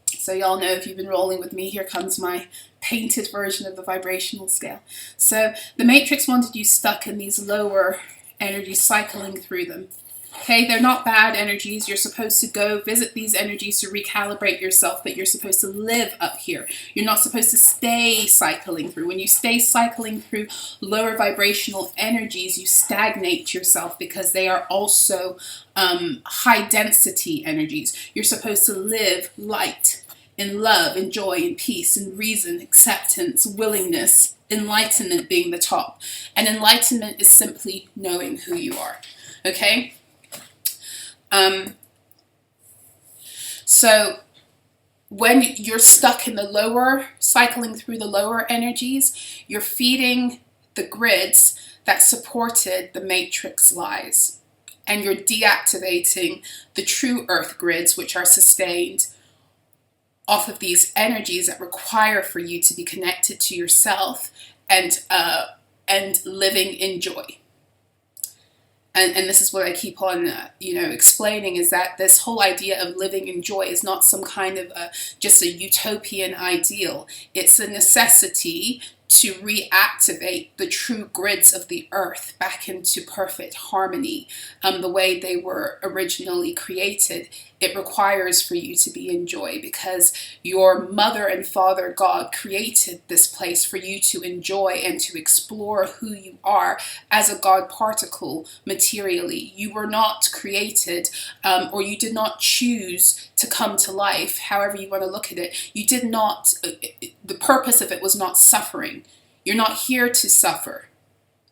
So y'all know, if you've been rolling with me, here comes my painted version of the vibrational scale. So the Matrix wanted you stuck in these lower energies, cycling through them. Okay, they're not bad energies. You're supposed to go visit these energies to recalibrate yourself, but you're supposed to live up here. You're not supposed to stay cycling through. When you stay cycling through lower vibrational energies, you stagnate yourself because they are also high density energies. You're supposed to live light, in love, in joy, in peace, in reason, acceptance, willingness, enlightenment being the top. And enlightenment is simply knowing who you are. Okay? So when you're stuck in the lower, cycling through the lower energies, you're feeding the grids that supported the Matrix lies. And you're deactivating the true earth grids, which are sustained off of these energies that require for you to be connected to yourself and living in joy. And this is what I keep on, explaining, is that this whole idea of living in joy is not some kind of just a utopian ideal. It's a necessity to reactivate the true grids of the earth back into perfect harmony, the way they were originally created. It requires for you to be in joy because your mother and father God created this place for you to enjoy and to explore who you are as a God particle materially. You were not created or you did not choose to come to life, however you want to look at it. You did not, the purpose of it was not suffering. You're not here to suffer,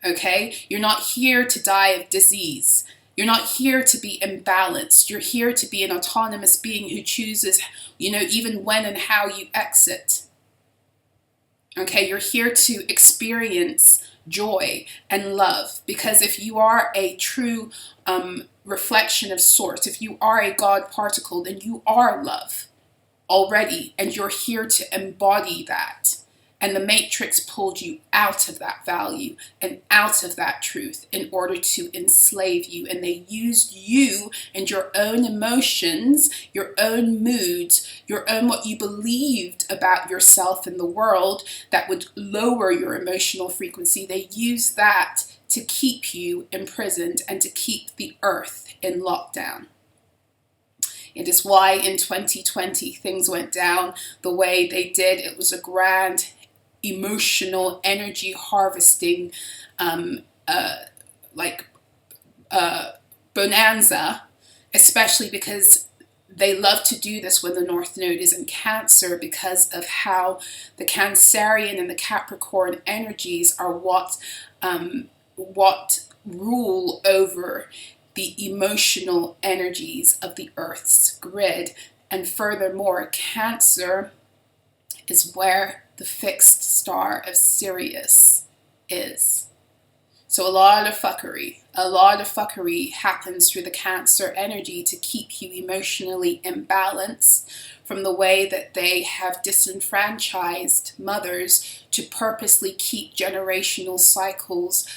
okay? You're not here to die of disease. You're not here to be imbalanced. You're here to be an autonomous being who chooses, even when and how you exit. Okay, you're here to experience joy and love, because if you are a true reflection of source, if you are a God particle, then you are love already, and you're here to embody that. And the matrix pulled you out of that value and out of that truth in order to enslave you. And they used you and your own emotions, your own moods, your own what you believed about yourself and the world that would lower your emotional frequency. They used that to keep you imprisoned and to keep the earth in lockdown. It is why in 2020 things went down the way they did. It was a grand emotional energy harvesting bonanza, especially because they love to do this when the North Node is in Cancer, because of how the Cancerian and the Capricorn energies are what rule over the emotional energies of the Earth's grid. And furthermore, Cancer is where the fixed star of Sirius is. So a lot of fuckery happens through the Cancer energy to keep you emotionally imbalanced, from the way that they have disenfranchised mothers to purposely keep generational cycles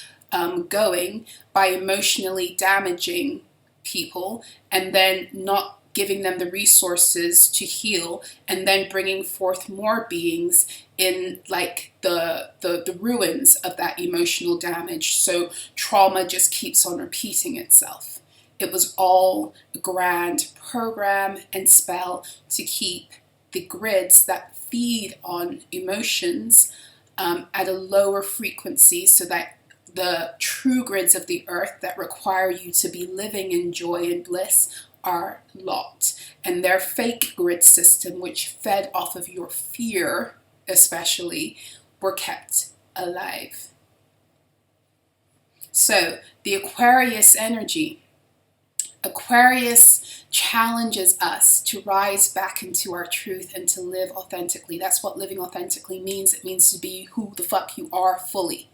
going by emotionally damaging people and then not giving them the resources to heal, and then bringing forth more beings in like the ruins of that emotional damage. So trauma just keeps on repeating itself. It was all a grand program and spell to keep the grids that feed on emotions at a lower frequency, so that the true grids of the earth that require you to be living in joy and bliss are locked. And their fake grid system, which fed off of your fear especially, were kept alive. So the Aquarius energy, Aquarius challenges us to rise back into our truth and to live authentically. That's what living authentically means. It means to be who the fuck you are fully.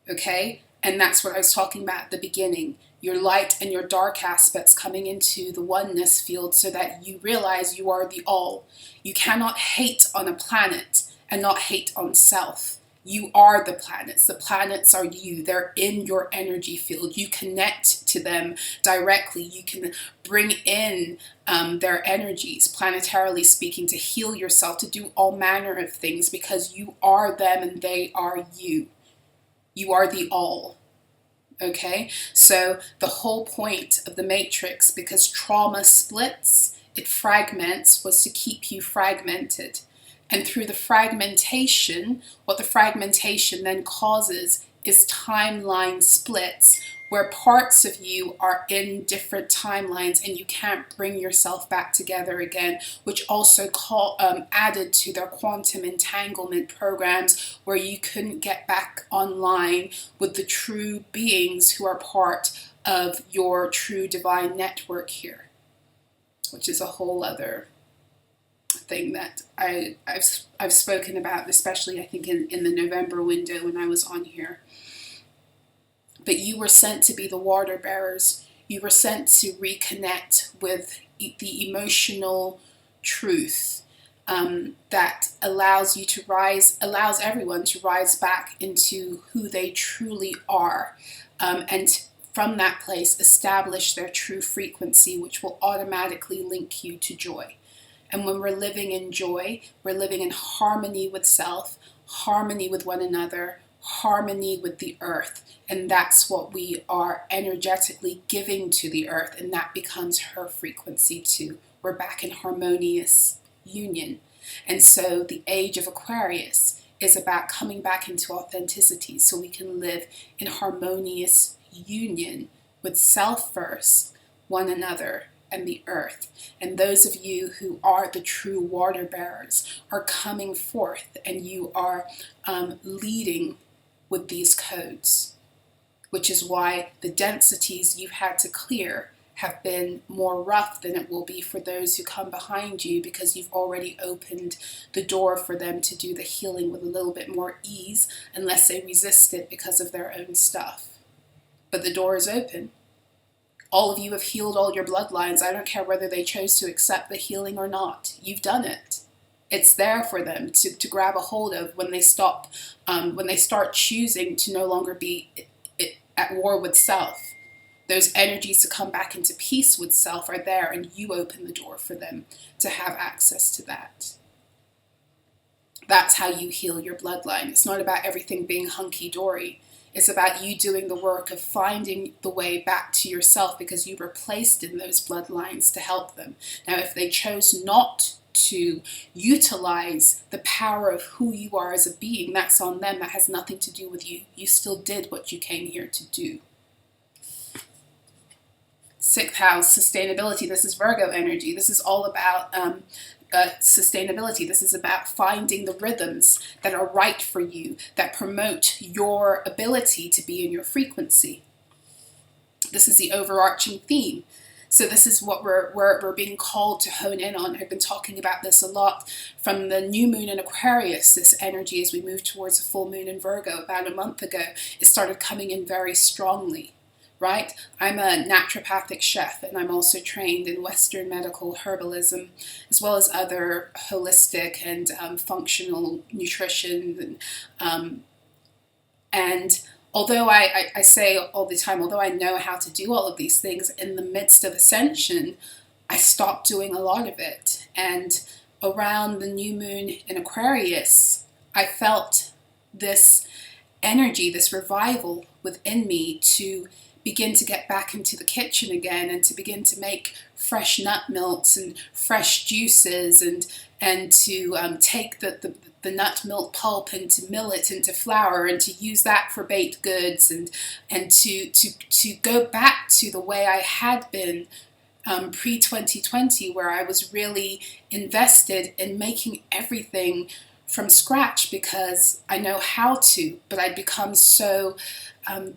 Okay? And that's what I was talking about at the beginning. Your light and your dark aspects coming into the oneness field, so that you realize you are the all. You cannot hate on a planet and not hate on self. You are the planets. The planets are you. They're in your energy field. You connect to them directly. You can bring in their energies, planetarily speaking, to heal yourself, to do all manner of things, because you are them and they are you. You are the all. Okay? So the whole point of the matrix, because trauma splits, it fragments, was to keep you fragmented. And through the fragmentation, what the fragmentation then causes is timeline splits, where parts of you are in different timelines and you can't bring yourself back together again, which also added to their quantum entanglement programs, where you couldn't get back online with the true beings who are part of your true divine network here, which is a whole other thing that I've spoken about, especially I think in the November window when I was on here. But you were sent to be the water bearers. You were sent to reconnect with the emotional truth that allows you to rise, allows everyone to rise back into who they truly are, and from that place establish their true frequency, which will automatically link you to joy. And when we're living in joy, we're living in harmony with self, harmony with one another, harmony with the earth. And that's what we are energetically giving to the earth, and that becomes her frequency too. We're back in harmonious union. And so the age of Aquarius is about coming back into authenticity, so we can live in harmonious union with self first, one another, and the earth. And those of you who are the true water bearers are coming forth, and you are leading with these codes, which is why the densities you've had to clear have been more rough than it will be for those who come behind you, because you've already opened the door for them to do the healing with a little bit more ease, unless they resist it because of their own stuff. But the door is open. All of you have healed all your bloodlines. I don't care whether they chose to accept the healing or not. You've done it. It's there for them to grab a hold of when they start choosing to no longer be at war with self. Those energies to come back into peace with self are there, and you open the door for them to have access to that. That's how you heal your bloodline. It's not about everything being hunky-dory. It's about you doing the work of finding the way back to yourself, because you were placed in those bloodlines to help them. Now, if they chose not to utilize the power of who you are as a being, that's on them. That has nothing to do with you. You still did what you came here to do. Sixth house, sustainability. This is Virgo energy. This is all about sustainability. This is about finding the rhythms that are right for you, that promote your ability to be in your frequency. This is the overarching theme. So this is what we're being called to hone in on. I've been talking about this a lot from the new moon in Aquarius. This energy, as we move towards a full moon in Virgo about a month ago, it started coming in very strongly. Right? I'm a naturopathic chef, and I'm also trained in Western medical herbalism, as well as other holistic and functional nutrition. And although I say all the time, although I know how to do all of these things, in the midst of ascension, I stopped doing a lot of it. And around the new moon in Aquarius, I felt this energy, this revival within me to begin to get back into the kitchen again, and to begin to make fresh nut milks and fresh juices, and to take the nut milk pulp and to mill it into flour, and to use that for baked goods, and to go back to the way I had been pre-2020, where I was really invested in making everything from scratch because I know how to, but I'd become so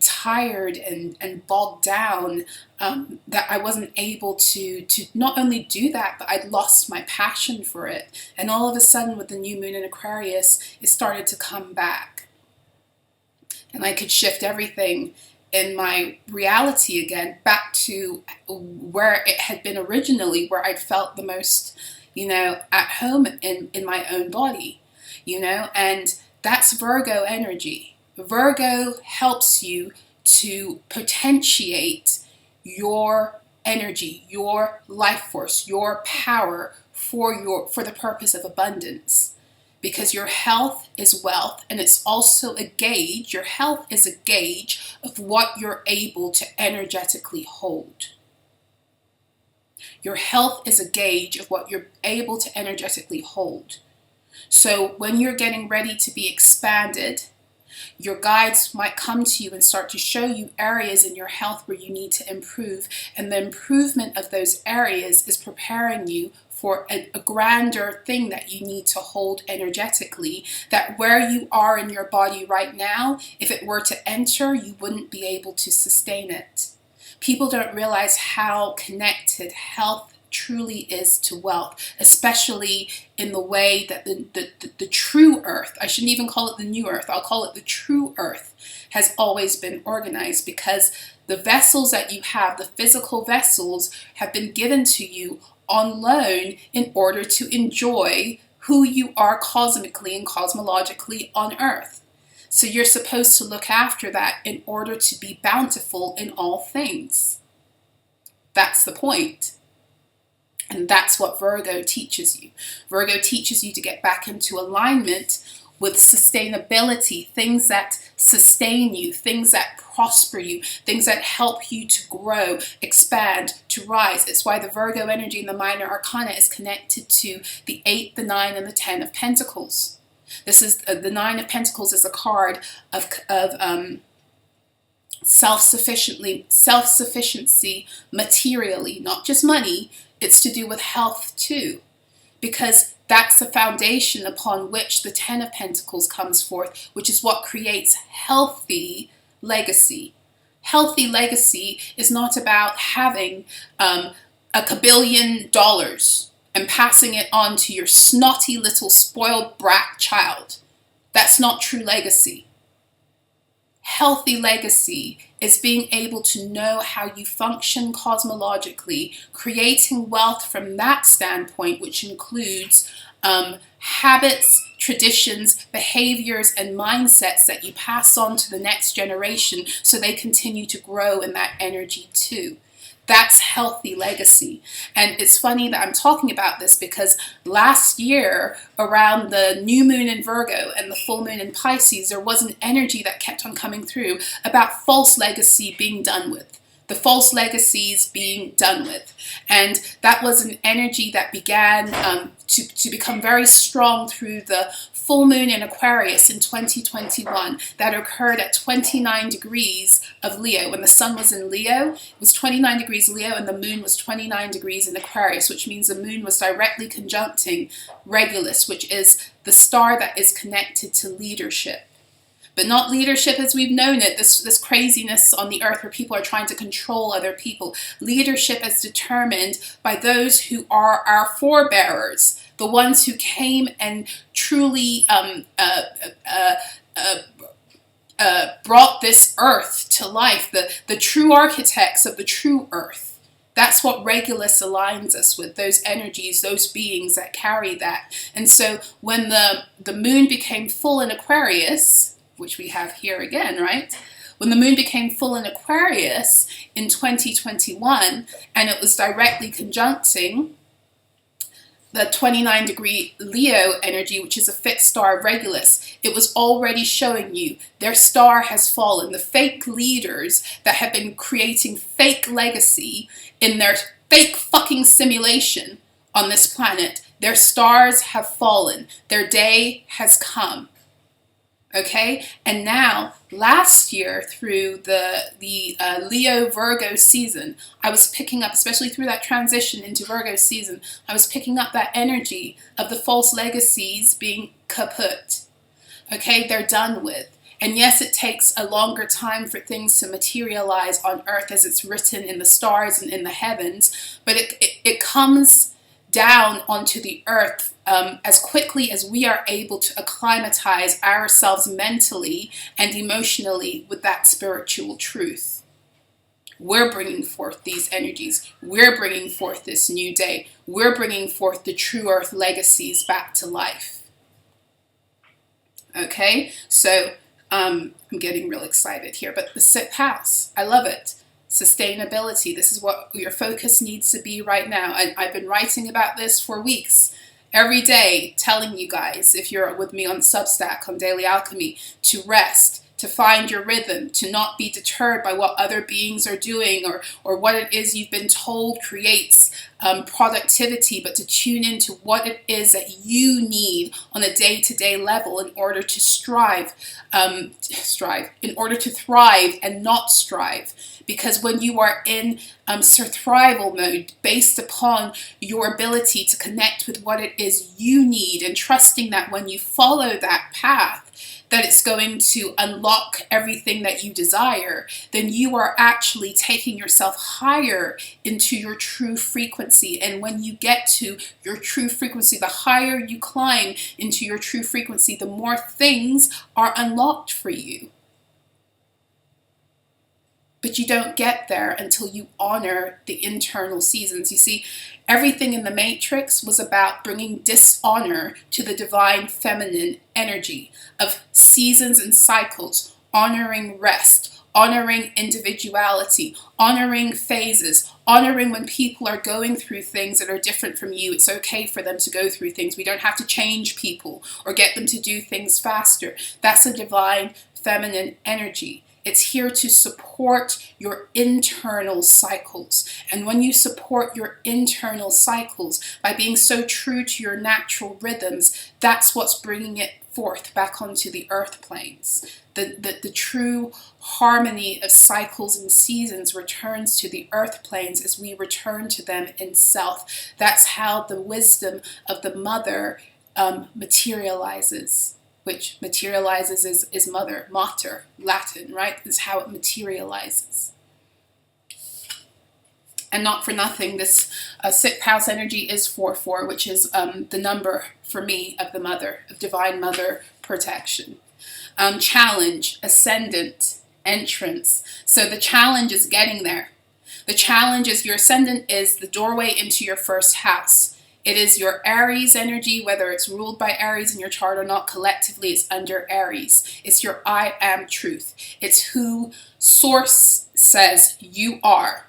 tired and bogged down that I wasn't able to not only do that, but I'd lost my passion for it. And all of a sudden, with the new moon in Aquarius, it started to come back. And I could shift everything in my reality again back to where it had been originally, where I'd felt the most, at home in my own body, and that's Virgo energy. Virgo helps you to potentiate your energy, your life force, your power for the purpose of abundance. Because your health is wealth, and it's also a gauge. Your health is a gauge of what you're able to energetically hold. Your health is a gauge of what you're able to energetically hold. So when you're getting ready to be expanded, your guides might come to you and start to show you areas in your health where you need to improve. And the improvement of those areas is preparing you for a grander thing that you need to hold energetically, that where you are in your body right now, if it were to enter, you wouldn't be able to sustain it. People don't realize how connected health truly is to wealth, especially in the way that the true earth, I shouldn't even call it the new earth, I'll call it the true earth, has always been organized, because the vessels that you have, the physical vessels, have been given to you on loan in order to enjoy who you are cosmically and cosmologically on earth. So you're supposed to look after that in order to be bountiful in all things. That's the point. And that's what Virgo teaches you. Virgo teaches you to get back into alignment with sustainability, things that sustain you, things that prosper you, things that help you to grow, expand, to rise. It's why the Virgo energy in the minor arcana is connected to the 8, the 9, and the 10 of Pentacles. This is the 9 of Pentacles is a card of self-sufficiency materially, not just money. It's to do with health too, because that's the foundation upon which the 10 of Pentacles comes forth, which is what creates healthy legacy. Healthy legacy is not about having $1 kabillion and passing it on to your snotty little spoiled brat child. That's not true legacy. Healthy legacy is being able to know how you function cosmologically, creating wealth from that standpoint, which includes habits, traditions, behaviors, and mindsets that you pass on to the next generation so they continue to grow in that energy too. That's healthy legacy. And it's funny that I'm talking about this because last year, around the new moon in Virgo and the full moon in Pisces, there was an energy that kept on coming through about false legacy being done with. The false legacies being done with. And that was an energy that began to become very strong through the full moon in Aquarius in 2021 that occurred at 29 degrees of Leo. When the sun was in Leo, it was 29 degrees Leo and the moon was 29 degrees in Aquarius, which means the moon was directly conjuncting Regulus, which is the star that is connected to leadership. But not leadership as we've known it, this craziness on the earth where people are trying to control other people. Leadership is determined by those who are our forebearers, the ones who came and truly brought this earth to life, the true architects of the true earth. That's what Regulus aligns us with, those energies, those beings that carry that. And so when the moon became full in Aquarius, which we have here again, right? When the moon became full in Aquarius in 2021, and it was directly conjuncting the 29 degree Leo energy, which is a fixed star of Regulus, it was already showing you their star has fallen. The fake leaders that have been creating fake legacy in their fake fucking simulation on this planet, their stars have fallen. Their day has come. Okay, and now last year through the Leo Virgo season, I was picking up, especially through that transition into Virgo season, I was picking up that energy of the false legacies being kaput. Okay, they're done with. And yes, it takes a longer time for things to materialize on earth as it's written in the stars and in the heavens, but it comes down onto the earth as quickly as we are able to acclimatize ourselves mentally and emotionally with that spiritual truth. We're bringing forth these energies. We're bringing forth this new day. We're bringing forth the true earth legacies back to life. Okay, so I'm getting real excited here, but the 6th house, I love it. Sustainability, this is what your focus needs to be right now. And I've been writing about this for weeks, every day, telling you guys, if you're with me on Substack, on Daily Alchemy, to rest, to find your rhythm, to not be deterred by what other beings are doing or what it is you've been told creates productivity, but to tune into what it is that you need on a day-to-day level in order to in order to thrive and not strive. Because when you are in survival mode, based upon your ability to connect with what it is you need and trusting that when you follow that path, that it's going to unlock everything that you desire, then you are actually taking yourself higher into your true frequency. And when you get to your true frequency, the higher you climb into your true frequency, the more things are unlocked for you. But you don't get there until you honor the internal seasons. You see, everything in the Matrix was about bringing dishonor to the divine feminine energy of seasons and cycles, honoring rest, honoring individuality, honoring phases, honoring when people are going through things that are different from you. It's okay for them to go through things. We don't have to change people or get them to do things faster. That's a divine feminine energy. It's here to support your internal cycles. And when you support your internal cycles by being so true to your natural rhythms, that's what's bringing it forth back onto the earth planes. The true harmony of cycles and seasons returns to the earth planes as we return to them in self. That's how the wisdom of the mother materializes. which materializes is mother, mater, Latin, right? Is how it materializes. And not for nothing, this 6th house energy is 4-4, which is the number for me of the mother, of divine mother protection. Challenge, ascendant, entrance. So the challenge is getting there. The challenge is your ascendant is the doorway into your 1st house. It is your Aries energy, whether it's ruled by Aries in your chart or not. Collectively, it's under Aries. It's your I am truth. It's who Source says you are.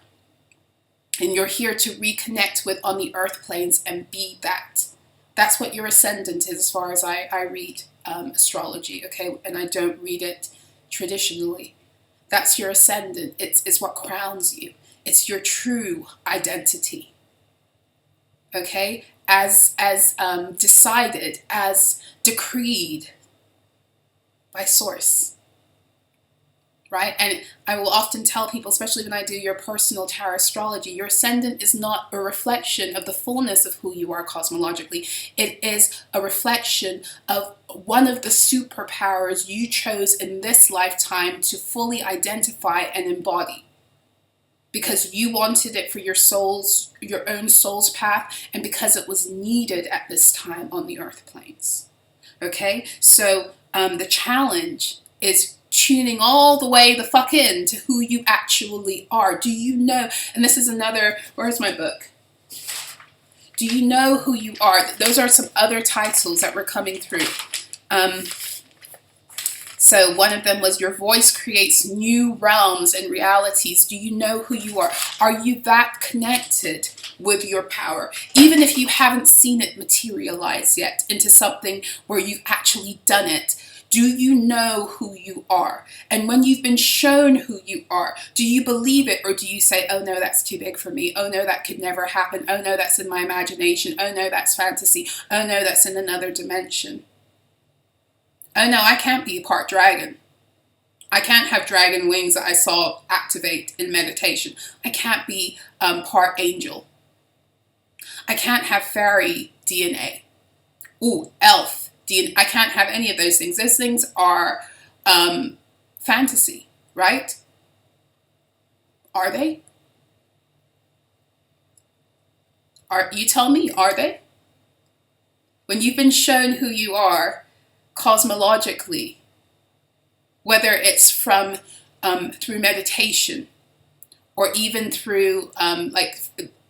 And you're here to reconnect with on the earth planes and be that. That's what your ascendant is as far as I read astrology, okay? And I don't read it traditionally. That's your ascendant. It's what crowns you. It's your true identity, okay? As decided, as decreed by Source, right? And I will often tell people, especially when I do your personal tarot astrology, your ascendant is not a reflection of the fullness of who you are cosmologically. It is a reflection of one of the superpowers you chose in this lifetime to fully identify and embody. Because you wanted it for your own soul's path, and because it was needed at this time on the earth planes. Okay? So the challenge is tuning all the way the fuck in to who you actually are. Do you know? And this is another, where's my book? Do you know who you are? Those are some other titles that were coming through. So one of them was your voice creates new realms and realities. Do you know who you are? Are you that connected with your power? Even if you haven't seen it materialize yet into something where you've actually done it, do you know who you are? And when you've been shown who you are, do you believe it, or do you say, oh no, that's too big for me. Oh no, that could never happen. Oh no, that's in my imagination. Oh no, that's fantasy. Oh no, that's in another dimension. Oh no, I can't be part dragon. I can't have dragon wings that I saw activate in meditation. I can't be part angel. I can't have fairy DNA. Ooh, elf DNA. I can't have any of those things. Those things are fantasy, right? Are they? You tell me, are they? When you've been shown who you are, cosmologically, whether it's from through meditation or even through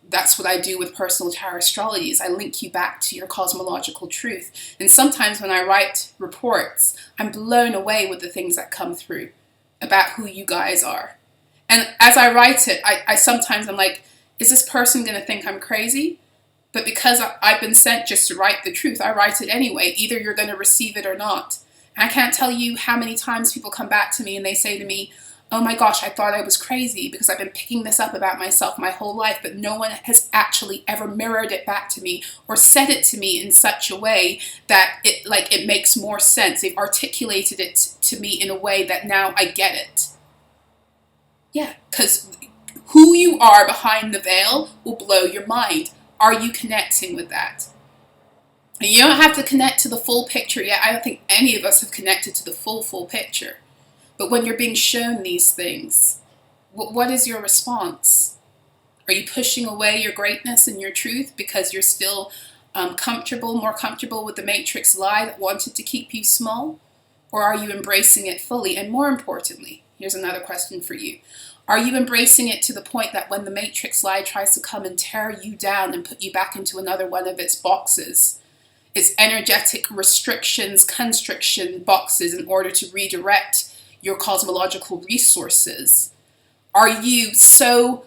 that's what I do with personal tarot astrology, is I link you back to your cosmological truth. And sometimes when I write reports, I'm blown away with the things that come through about who you guys are. And as I write it, I sometimes I'm like, is this person going to think I'm crazy? But because I've been sent just to write the truth, I write it anyway. Either you're going to receive it or not. And I can't tell you how many times people come back to me and they say to me, oh my gosh, I thought I was crazy because I've been picking this up about myself my whole life, but no one has actually ever mirrored it back to me or said it to me in such a way that it makes more sense. They've articulated it to me in a way that now I get it. Yeah, because who you are behind the veil will blow your mind. Are you connecting with that? And you don't have to connect to the full picture yet. I don't think any of us have connected to the full picture. But when you're being shown these things, what is your response? Are you pushing away your greatness and your truth because you're still more comfortable with the matrix lie that wanted to keep you small? Or are you embracing it fully? And more importantly, here's another question for you. Are you embracing it to the point that when the matrix lie tries to come and tear you down and put you back into another one of its boxes, its energetic restrictions, constriction boxes in order to redirect your cosmological resources, are you so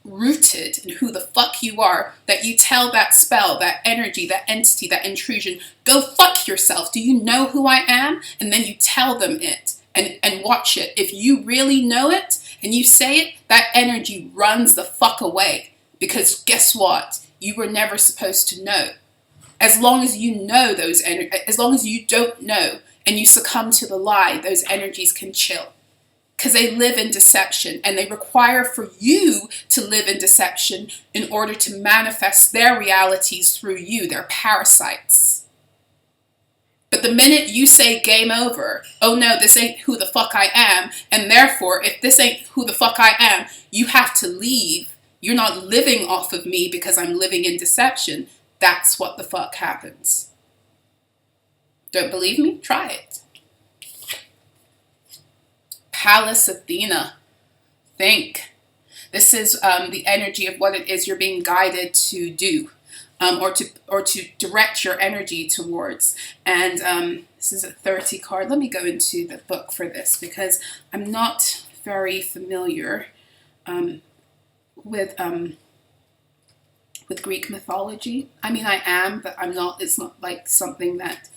rooted in who the fuck you are that you tell that spell, that energy, that entity, that intrusion, go fuck yourself? Do you know who I am? And then you tell them it. And watch it. If you really know it and you say it, that energy runs the fuck away. Because guess what? You were never supposed to know. As long as you know those as long as you don't know and you succumb to the lie, those energies can chill. Because they live in deception, and they require for you to live in deception in order to manifest their realities through you. They're parasites. But the minute you say game over, oh no, this ain't who the fuck I am, and therefore, if this ain't who the fuck I am, you have to leave. You're not living off of me because I'm living in deception. That's what the fuck happens. Don't believe me? Try it. Pallas Athena. Think. This is the energy of what it is you're being guided to do, or to direct your energy towards. And this is a 30 card. Let me go into the book for this because I'm not very familiar with Greek mythology. I mean, I am, but I'm not. It's not like something that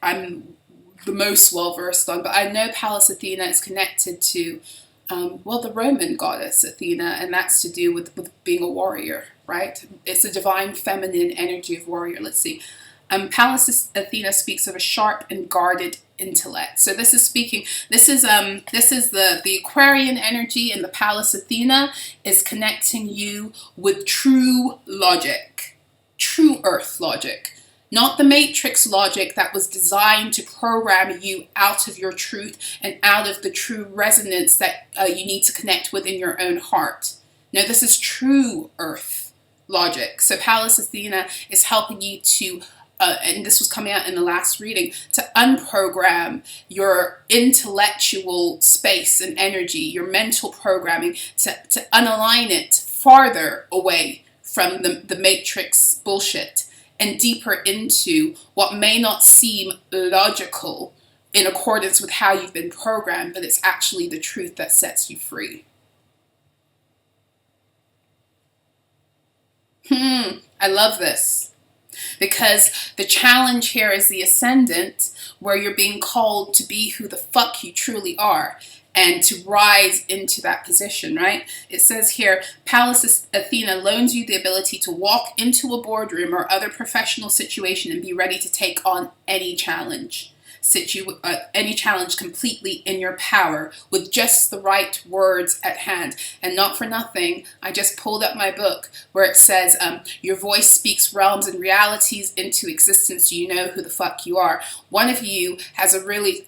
I'm the most well versed on. But I know Pallas Athena is connected to the Roman goddess Athena, and that's to do with being a warrior, right? It's a divine feminine energy of warrior. Let's see. Pallas Athena speaks of a sharp and guarded intellect. So this is the Aquarian energy, and the Pallas Athena is connecting you with true logic, true earth logic. Not the matrix logic that was designed to program you out of your truth and out of the true resonance that you need to connect with in your own heart. No, this is true earth logic. So Pallas Athena is helping you to, and this was coming out in the last reading, to unprogram your intellectual space and energy, your mental programming, to unalign it farther away from the matrix bullshit and deeper into what may not seem logical in accordance with how you've been programmed, but it's actually the truth that sets you free. I love this. Because the challenge here is the ascendant, where you're being called to be who the fuck you truly are and to rise into that position, right? It says here, Pallas Athena loans you the ability to walk into a boardroom or other professional situation and be ready to take on any challenge. Any challenge completely in your power with just the right words at hand. And not for nothing, I just pulled up my book where it says, your voice speaks realms and realities into existence. So you know who the fuck you are. One of you has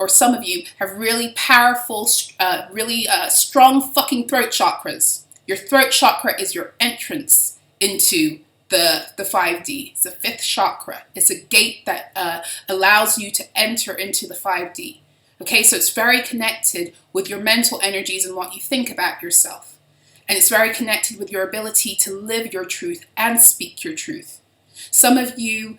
some of you have really powerful, strong fucking throat chakras. Your throat chakra is your entrance into the 5D. It's the fifth chakra. It's a gate that allows you to enter into the 5D. Okay, so it's very connected with your mental energies and what you think about yourself. And it's very connected with your ability to live your truth and speak your truth. Some of you,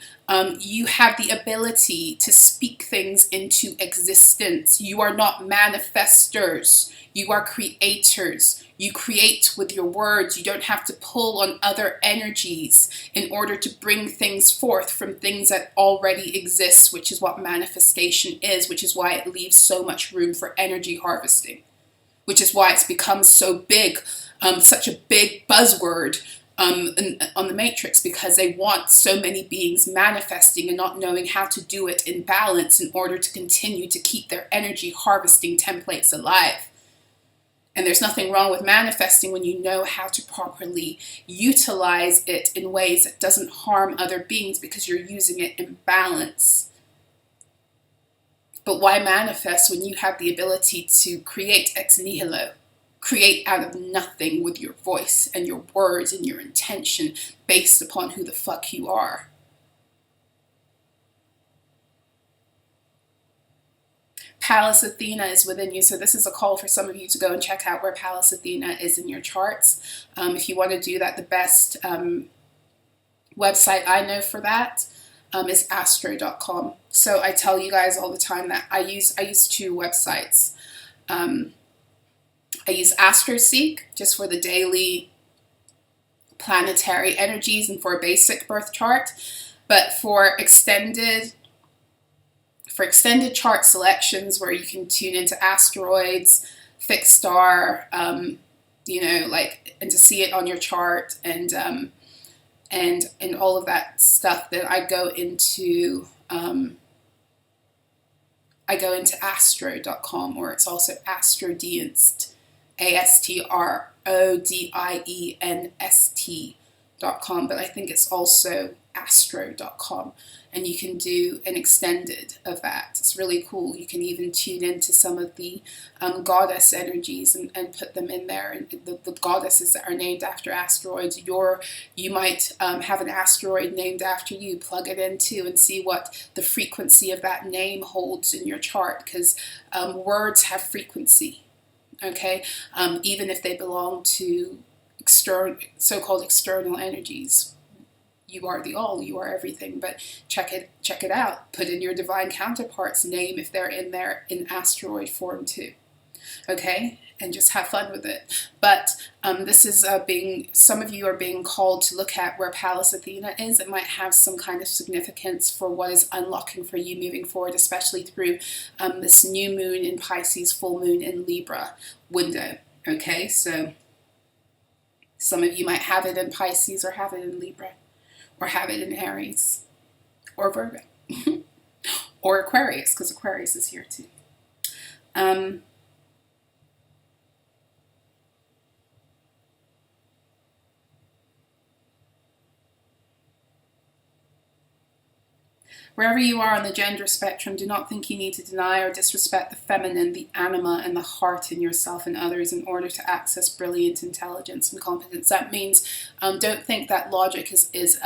you have the ability to speak things into existence. You are not manifestors. You are creators. You create with your words. You don't have to pull on other energies in order to bring things forth from things that already exist, which is what manifestation is, which is why it leaves so much room for energy harvesting, which is why it's become so big, such a big buzzword on the matrix, because they want so many beings manifesting and not knowing how to do it in balance in order to continue to keep their energy harvesting templates alive. And there's nothing wrong with manifesting when you know how to properly utilize it in ways that doesn't harm other beings because you're using it in balance. But why manifest when you have the ability to create ex nihilo? Create out of nothing with your voice and your words and your intention based upon who the fuck you are. Pallas Athena is within you. So this is a call for some of you to go and check out where Pallas Athena is in your charts. If you want to do that, the best website I know for that is astro.com. So I tell you guys all the time that I use two websites. I use AstroSeek just for the daily planetary energies and for a basic birth chart. But for extended chart selections where you can tune into asteroids, fixed star, and to see it on your chart and all of that stuff, then I go into astro.com, or it's also Astrodienst, ASTRODIENST.com. but I think it's also astro.com, and you can do an extended of that. It's really cool. You can even tune into some of the goddess energies and put them in there, and the goddesses that are named after asteroids. You might have an asteroid named after you. Plug it into and see what the frequency of that name holds in your chart, because words have frequency, okay? Even if they belong to so-called external energies. You are the all, you are everything, but check it out. Put in your divine counterpart's name if they're in there in asteroid form too, okay? And just have fun with it. But this is some of you are being called to look at where Pallas Athena is. It might have some kind of significance for what is unlocking for you moving forward, especially through this new moon in Pisces, full moon in Libra window, okay? So some of you might have it in Pisces or have it in Libra, or have it in Aries, or Virgo, or Aquarius, because Aquarius is here too. Wherever you are on the gender spectrum, do not think you need to deny or disrespect the feminine, the anima, and the heart in yourself and others in order to access brilliant intelligence and competence. That means don't think that logic is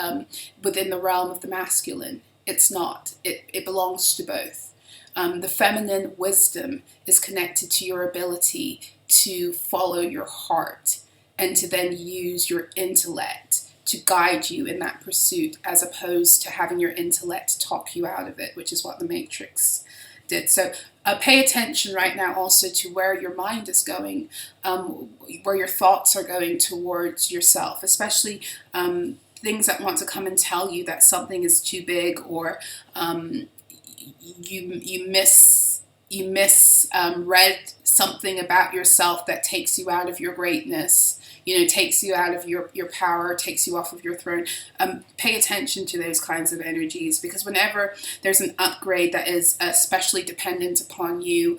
within the realm of the masculine. It's not. It belongs to both. The feminine wisdom is connected to your ability to follow your heart and to then use your intellect to guide you in that pursuit, as opposed to having your intellect talk you out of it, which is what the Matrix did. So pay attention right now also to where your mind is going, where your thoughts are going towards yourself, especially things that want to come and tell you that something is too big, or you misread something about yourself that takes you out of your greatness, takes you out of your power, takes you off of your throne. Pay attention to those kinds of energies, because whenever there's an upgrade that is especially dependent upon you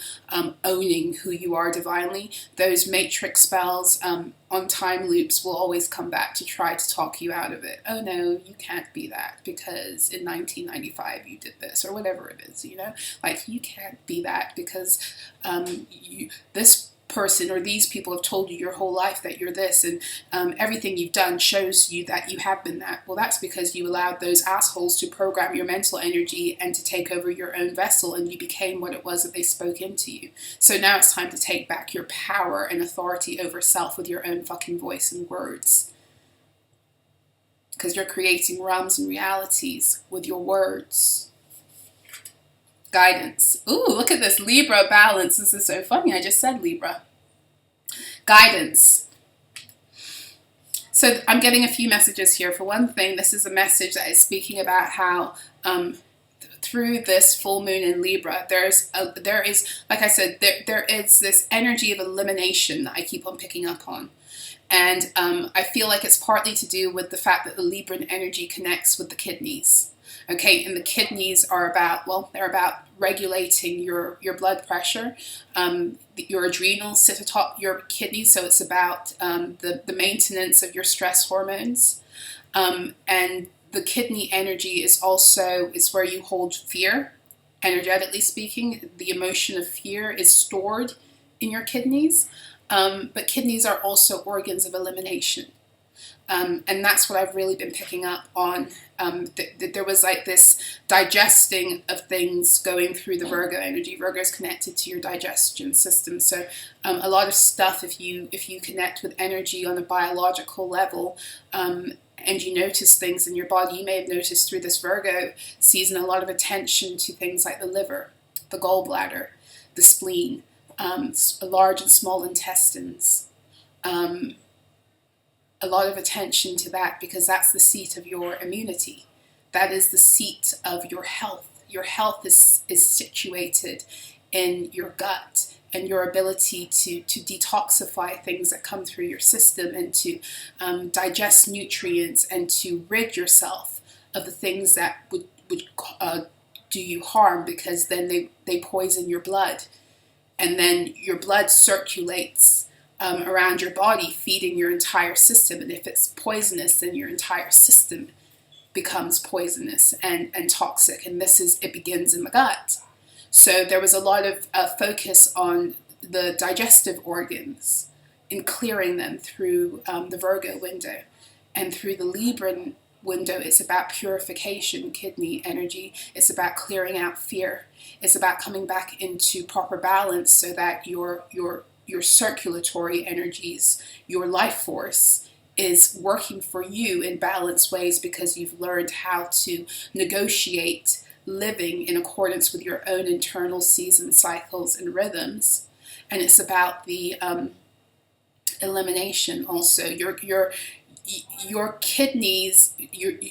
owning who you are divinely, those matrix spells on time loops will always come back to try to talk you out of it. Oh no, you can't be that because in 1995 you did this, or whatever it is, like you can't be that because this person or these people have told you your whole life that you're this, and everything you've done shows you that you have been that. Well, that's because you allowed those assholes to program your mental energy and to take over your own vessel, and you became what it was that they spoke into you. So now it's time to take back your power and authority over self with your own fucking voice and words, because you're creating realms and realities with your words. Guidance. Ooh, look at this Libra balance. This is so funny. I just said Libra. Guidance. So I'm getting a few messages here. For one thing, this is a message that is speaking about how through this full moon in Libra, there is, like I said, there is this energy of elimination that I keep on picking up on. And I feel like it's partly to do with the fact that the Libran energy connects with the kidneys. Okay, and the kidneys are they're about regulating your blood pressure. Your adrenals sit atop your kidneys, so it's about the maintenance of your stress hormones. And the kidney energy is where you hold fear, energetically speaking. The emotion of fear is stored in your kidneys. But kidneys are also organs of elimination. And that's what I've really been picking up on. There was like this digesting of things going through the Virgo energy. Virgo is connected to your digestion system. So a lot of stuff, if you connect with energy on a biological level, and you notice things in your body, you may have noticed through this Virgo season a lot of attention to things like the liver, the gallbladder, the spleen, large and small intestines. A lot of attention to that, because that's the seat of your immunity. That is the seat of your health. Your health is situated in your gut, and your ability to detoxify things that come through your system, and to digest nutrients, and to rid yourself of the things that would do you harm, because then they poison your blood. And then your blood circulates around your body, feeding your entire system. And if it's poisonous, then your entire system becomes poisonous and toxic. And it begins in the gut. So there was a lot of focus on the digestive organs in clearing them through the Virgo window. And through the Libran window, it's about purification, kidney energy. It's about clearing out fear. It's about coming back into proper balance so that your circulatory energies, your life force, is working for you in balanced ways because you've learned how to negotiate living in accordance with your own internal season cycles and rhythms. And it's about the elimination also. Your kidneys,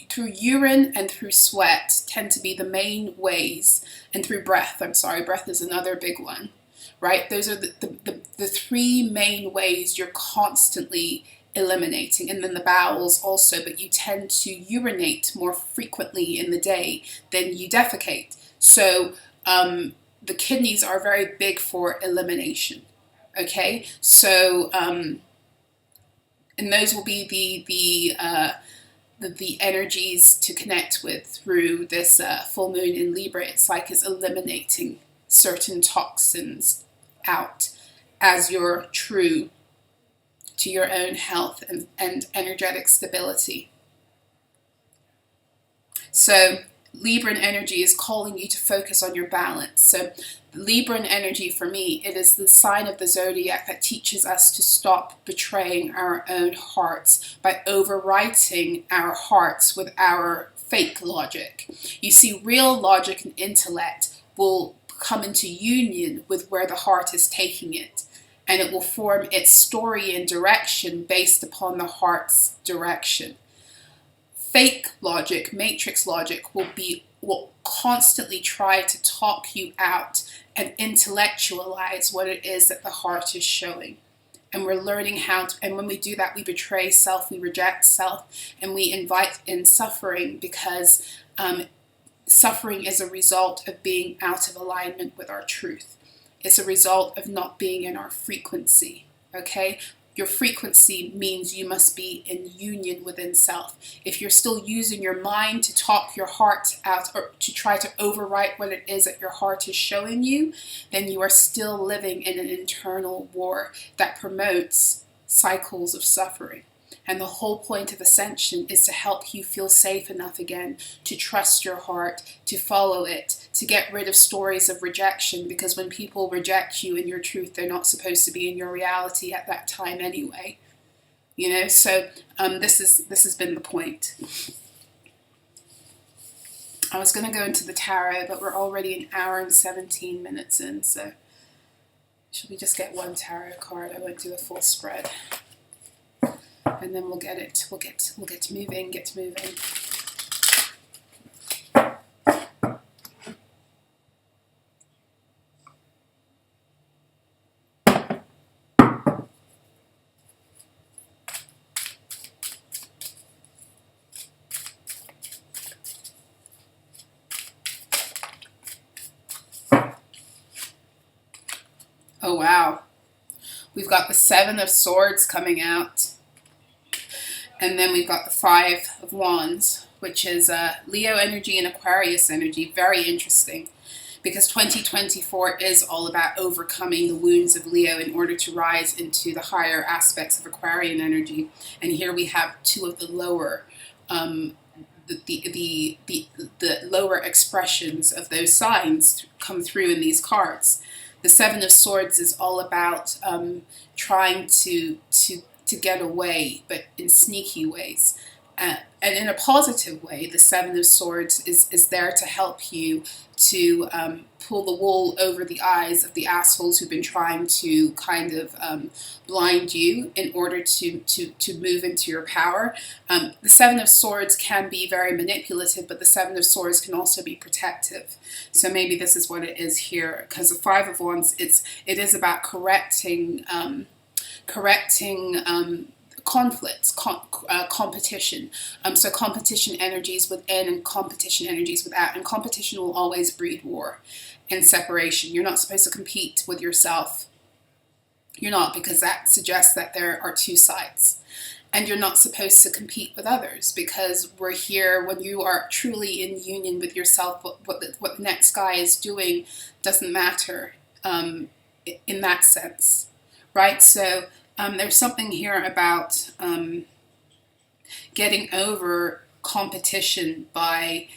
through urine and through sweat, tend to be the main ways, and through breath. Breath is another big one, right? Those are the three main ways you're constantly eliminating. And then the bowels also, but you tend to urinate more frequently in the day than you defecate. So the kidneys are very big for elimination. Okay, so and those will be the energies to connect with through this full moon in Libra. It's like it's eliminating certain toxins out as you're true to your own health and energetic stability. So Libran energy is calling you to focus on your balance. So Libran energy, for me, it is the sign of the zodiac that teaches us to stop betraying our own hearts by overwriting our hearts with our fake logic. You see, real logic and intellect will come into union with where the heart is taking it, and it will form its story and direction based upon the heart's direction. Fake logic, matrix logic, will constantly try to talk you out and intellectualize what it is that the heart is showing. And we're learning how to, and when we do that, we betray self, we reject self, and we invite in suffering, because suffering is a result of being out of alignment with our truth. It's a result of not being in our frequency, okay? Your frequency means you must be in union within self. If you're still using your mind to talk your heart out or to try to overwrite what it is that your heart is showing you, then you are still living in an internal war that promotes cycles of suffering. And the whole point of Ascension is to help you feel safe enough again to trust your heart, to follow it, to get rid of stories of rejection, because when people reject you and your truth, they're not supposed to be in your reality at that time anyway. You know, so this has been the point. I was going to go into the tarot, but we're already an hour and 17 minutes in, so should we just get one tarot card? I won't do a full spread. And then we'll get moving. Oh wow. We've got the Seven of Swords coming out. And then we've got the Five of Wands, which is Leo energy and Aquarius energy. Very interesting, because 2024 is all about overcoming the wounds of Leo in order to rise into the higher aspects of Aquarian energy. And here we have two of the lower, the lower expressions of those signs come through in these cards. The Seven of Swords is all about trying to get away, but in sneaky ways. And in a positive way, the Seven of Swords is there to help you to pull the wool over the eyes of the assholes who've been trying to kind of blind you in order to move into your power. The Seven of Swords can be very manipulative, but the Seven of Swords can also be protective. So maybe this is what it is here, because the Five of Wands, it is about correcting conflicts, competition. So competition energies within and competition energies without. And competition will always breed war and separation. You're not supposed to compete with yourself. You're not, because that suggests that there are two sides. And you're not supposed to compete with others, because we're here when you are truly in union with yourself. What the next guy is doing doesn't matter in that sense, right? So there's something here about getting over competition by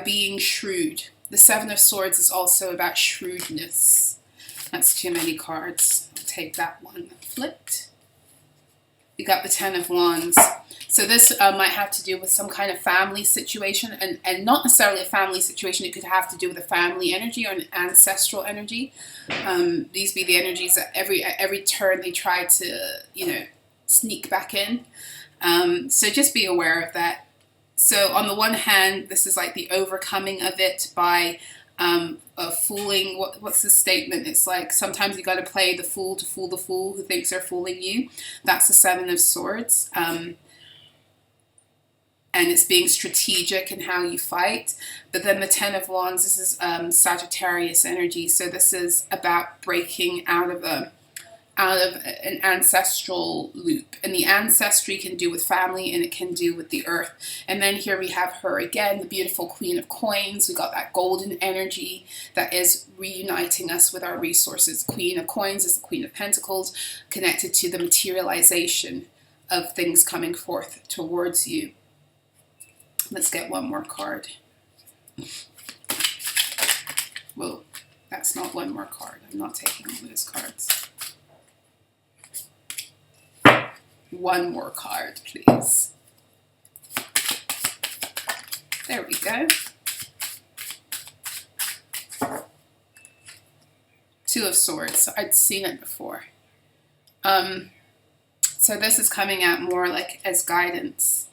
being shrewd. The Seven of Swords is also about shrewdness. That's too many cards. I'll take that one flipped. You got the Ten of Wands. So this might have to do with some kind of family situation, and not necessarily a family situation. It could have to do with a family energy or an ancestral energy. These be the energies that every turn they try to, sneak back in. So just be aware of that. So on the one hand, this is like the overcoming of it by fooling. What's the statement? It's like sometimes you got to play the fool to fool the fool who thinks they're fooling you. That's the Seven of Swords. And it's being strategic in how you fight. But then the Ten of Wands, this is Sagittarius energy. So this is about breaking out of an ancestral loop. And the ancestry can do with family, and it can do with the earth. And then here we have her again, the beautiful Queen of Coins. We got that golden energy that is reuniting us with our resources. Queen of Coins is the Queen of Pentacles, connected to the materialization of things coming forth towards you. Let's get one more card. Whoa, that's not one more card. I'm not taking all those cards. One more card, please. There we go. Two of Swords. I'd seen it before. So this is coming out more like as guidance.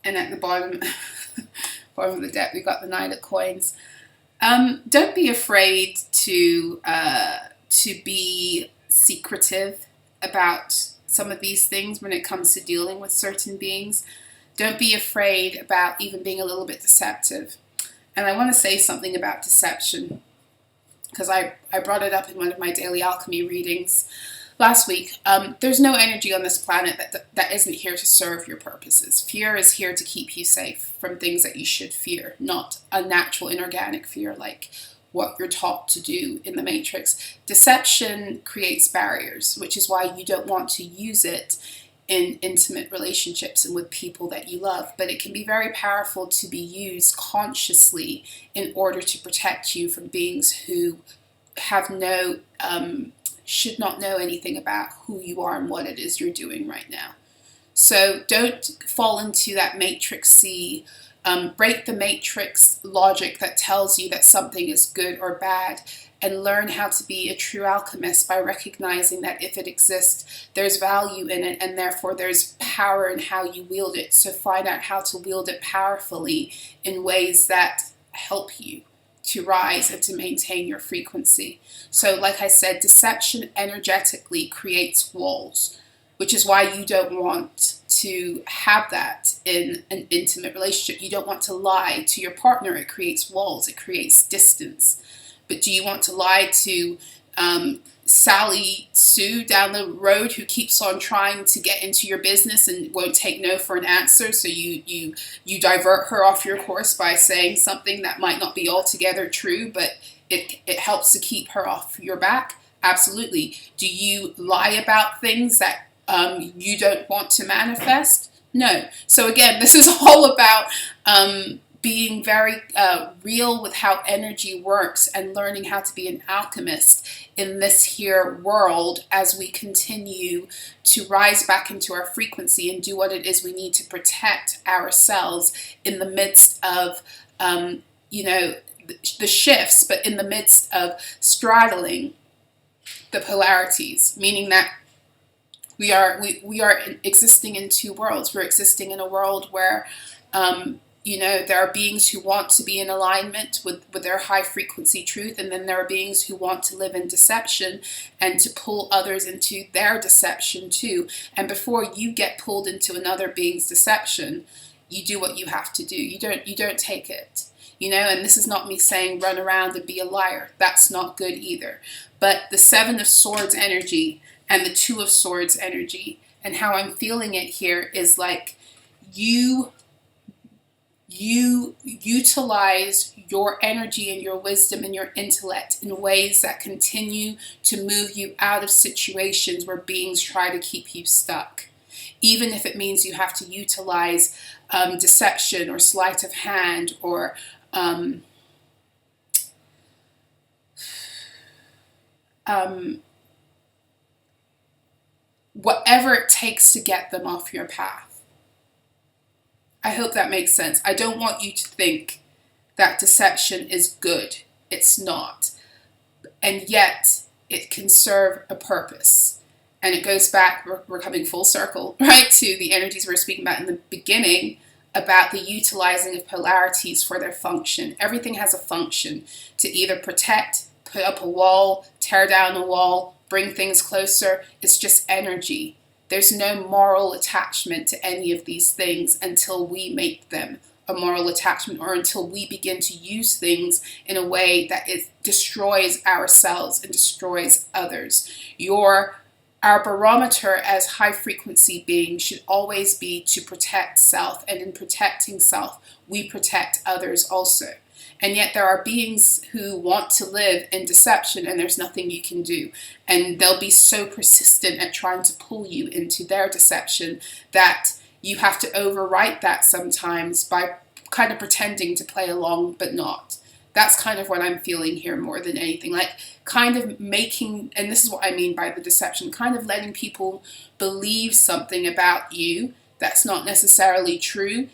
And at the bottom, bottom of the deck, we got the Knight of Coins. Don't be afraid to be secretive about some of these things when it comes to dealing with certain beings. Don't be afraid about even being a little bit deceptive. And I want to say something about deception, because I brought it up in one of my daily alchemy readings last week. There's no energy on this planet that isn't here to serve your purposes. Fear is here to keep you safe from things that you should fear, not unnatural, inorganic fear like what you're taught to do in the Matrix. Deception creates barriers, which is why you don't want to use it in intimate relationships and with people that you love. But it can be very powerful to be used consciously in order to protect you from beings who have should not know anything about who you are and what it is you're doing right now. So don't fall into that matrixy, break the matrix logic that tells you that something is good or bad, and learn how to be a true alchemist by recognizing that if it exists, there's value in it, and therefore there's power in how you wield it. So find out how to wield it powerfully in ways that help you to rise and to maintain your frequency. So like I said, deception energetically creates walls, which is why you don't want to have that in an intimate relationship. You don't want to lie to your partner. It creates walls. It creates distance. But do you want to lie to Sally Sue down the road, who keeps on trying to get into your business and won't take no for an answer? So you divert her off your course by saying something that might not be altogether true, but it helps to keep her off your back? Absolutely. Do you lie about things that you don't want to manifest? No. So again, this is all about being very real with how energy works and learning how to be an alchemist in this here world as we continue to rise back into our frequency and do what it is we need to protect ourselves in the midst of, the shifts, but in the midst of straddling the polarities, meaning that we are existing in two worlds. We're existing in a world where there are beings who want to be in alignment with their high frequency truth, and then there are beings who want to live in deception and to pull others into their deception too. And before you get pulled into another being's deception, you do what you have to do. You don't take it. you know, and this is not me saying run around and be a liar. That's not good either. But the Seven of Swords energy and the Two of Swords energy, and how I'm feeling it here is like you utilize your energy and your wisdom and your intellect in ways that continue to move you out of situations where beings try to keep you stuck. Even if it means you have to utilize deception or sleight of hand or whatever it takes to get them off your path. I hope that makes sense. I don't want you to think that deception is good. It's not. And yet, it can serve a purpose. And it goes back, we're coming full circle, right, to the energies we were speaking about in the beginning, about the utilizing of polarities for their function. Everything has a function to either protect, put up a wall, tear down a wall, bring things closer. It's just energy. There's no moral attachment to any of these things until we make them a moral attachment, or until we begin to use things in a way that it destroys ourselves and destroys others. Our barometer as high frequency beings should always be to protect self, and in protecting self, we protect others also. And yet there are beings who want to live in deception, and there's nothing you can do. And they'll be so persistent at trying to pull you into their deception that you have to overwrite that sometimes by kind of pretending to play along, but not. That's kind of what I'm feeling here more than anything. Like kind of making, and this is what I mean by the deception, kind of letting people believe something about you that's not necessarily true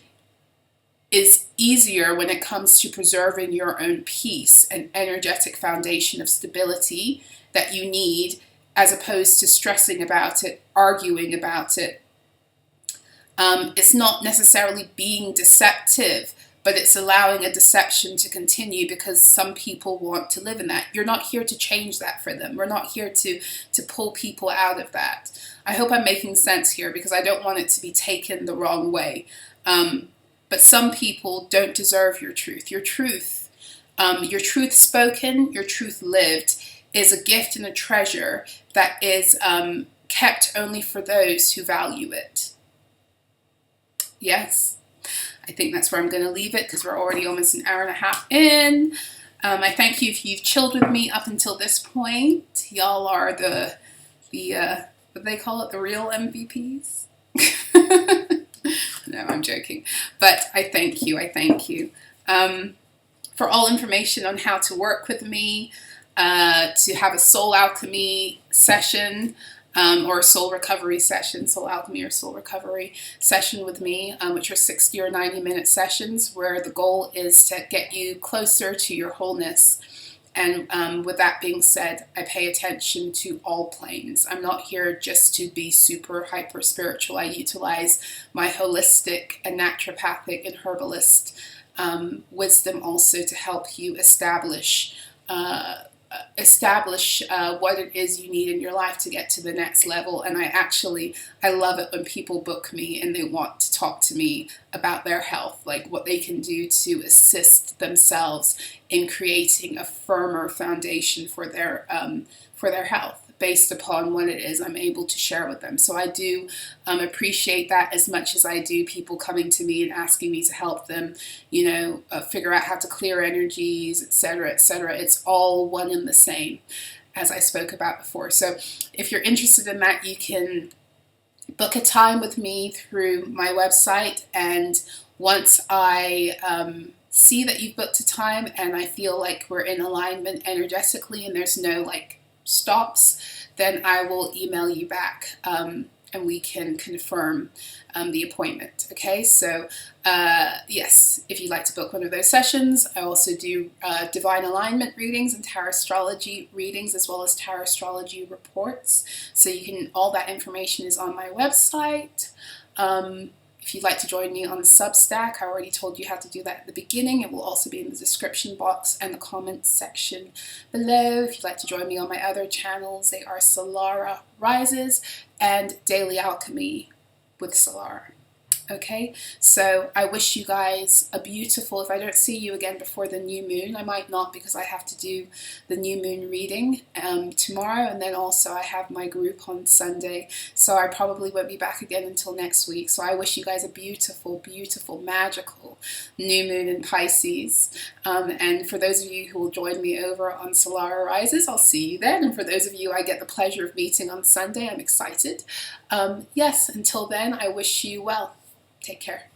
is easier when it comes to preserving your own peace and energetic foundation of stability that you need, as opposed to stressing about it, arguing about it. It's not necessarily being deceptive, but it's allowing a deception to continue because some people want to live in that. You're not here to change that for them. We're not here to pull people out of that. I hope I'm making sense here, because I don't want it to be taken the wrong way. But some people don't deserve your truth. Your truth spoken, your truth lived, is a gift and a treasure that is kept only for those who value it. Yes, I think that's where I'm going to leave it, because we're already almost an hour and a half in. I thank you if you've chilled with me up until this point. Y'all are the what do they call it? The real MVPs? No, I'm joking. But I thank you. I thank you. For all information on how to work with me, to have a soul alchemy session, or a soul recovery session, soul alchemy or soul recovery session with me, which are 60 or 90-minute sessions where the goal is to get you closer to your wholeness. And with that being said, I pay attention to all planes. I'm not here just to be super hyper spiritual. I utilize my holistic and naturopathic and herbalist wisdom also to help you establish what it is you need in your life to get to the next level. And I love it when people book me and they want to talk to me about their health, like what they can do to assist themselves in creating a firmer foundation for their health, based upon what it is I'm able to share with them. So I do appreciate that as much as I do people coming to me and asking me to help them, figure out how to clear energies, etc., etc. It's all one and the same, as I spoke about before. So if you're interested in that, you can book a time with me through my website. And once I see that you've booked a time and I feel like we're in alignment energetically and there's no stops, then I will email you back and we can confirm the appointment. Okay, so yes, if you'd like to book one of those sessions, I also do divine alignment readings and TAROTSTROLOGY readings, as well as TAROTSTROLOGY reports. So all that information is on my website. If you'd like to join me on SUBSTACK, I already told you how to do that at the beginning. It will also be in the description box and the comments section below. If you'd like to join me on my other channels, they are Solarah Rises and Daily Alchemy with Solarah. Okay, so I wish you guys a beautiful, if I don't see you again before the new moon, I might not because I have to do the new moon reading tomorrow, and then also I have my group on Sunday, so I probably won't be back again until next week. So I wish you guys a beautiful, beautiful, magical new moon in Pisces, and for those of you who will join me over on Solarah Rises, I'll see you then, and for those of you I get the pleasure of meeting on Sunday, I'm excited. Yes, until then, I wish you well. Take care.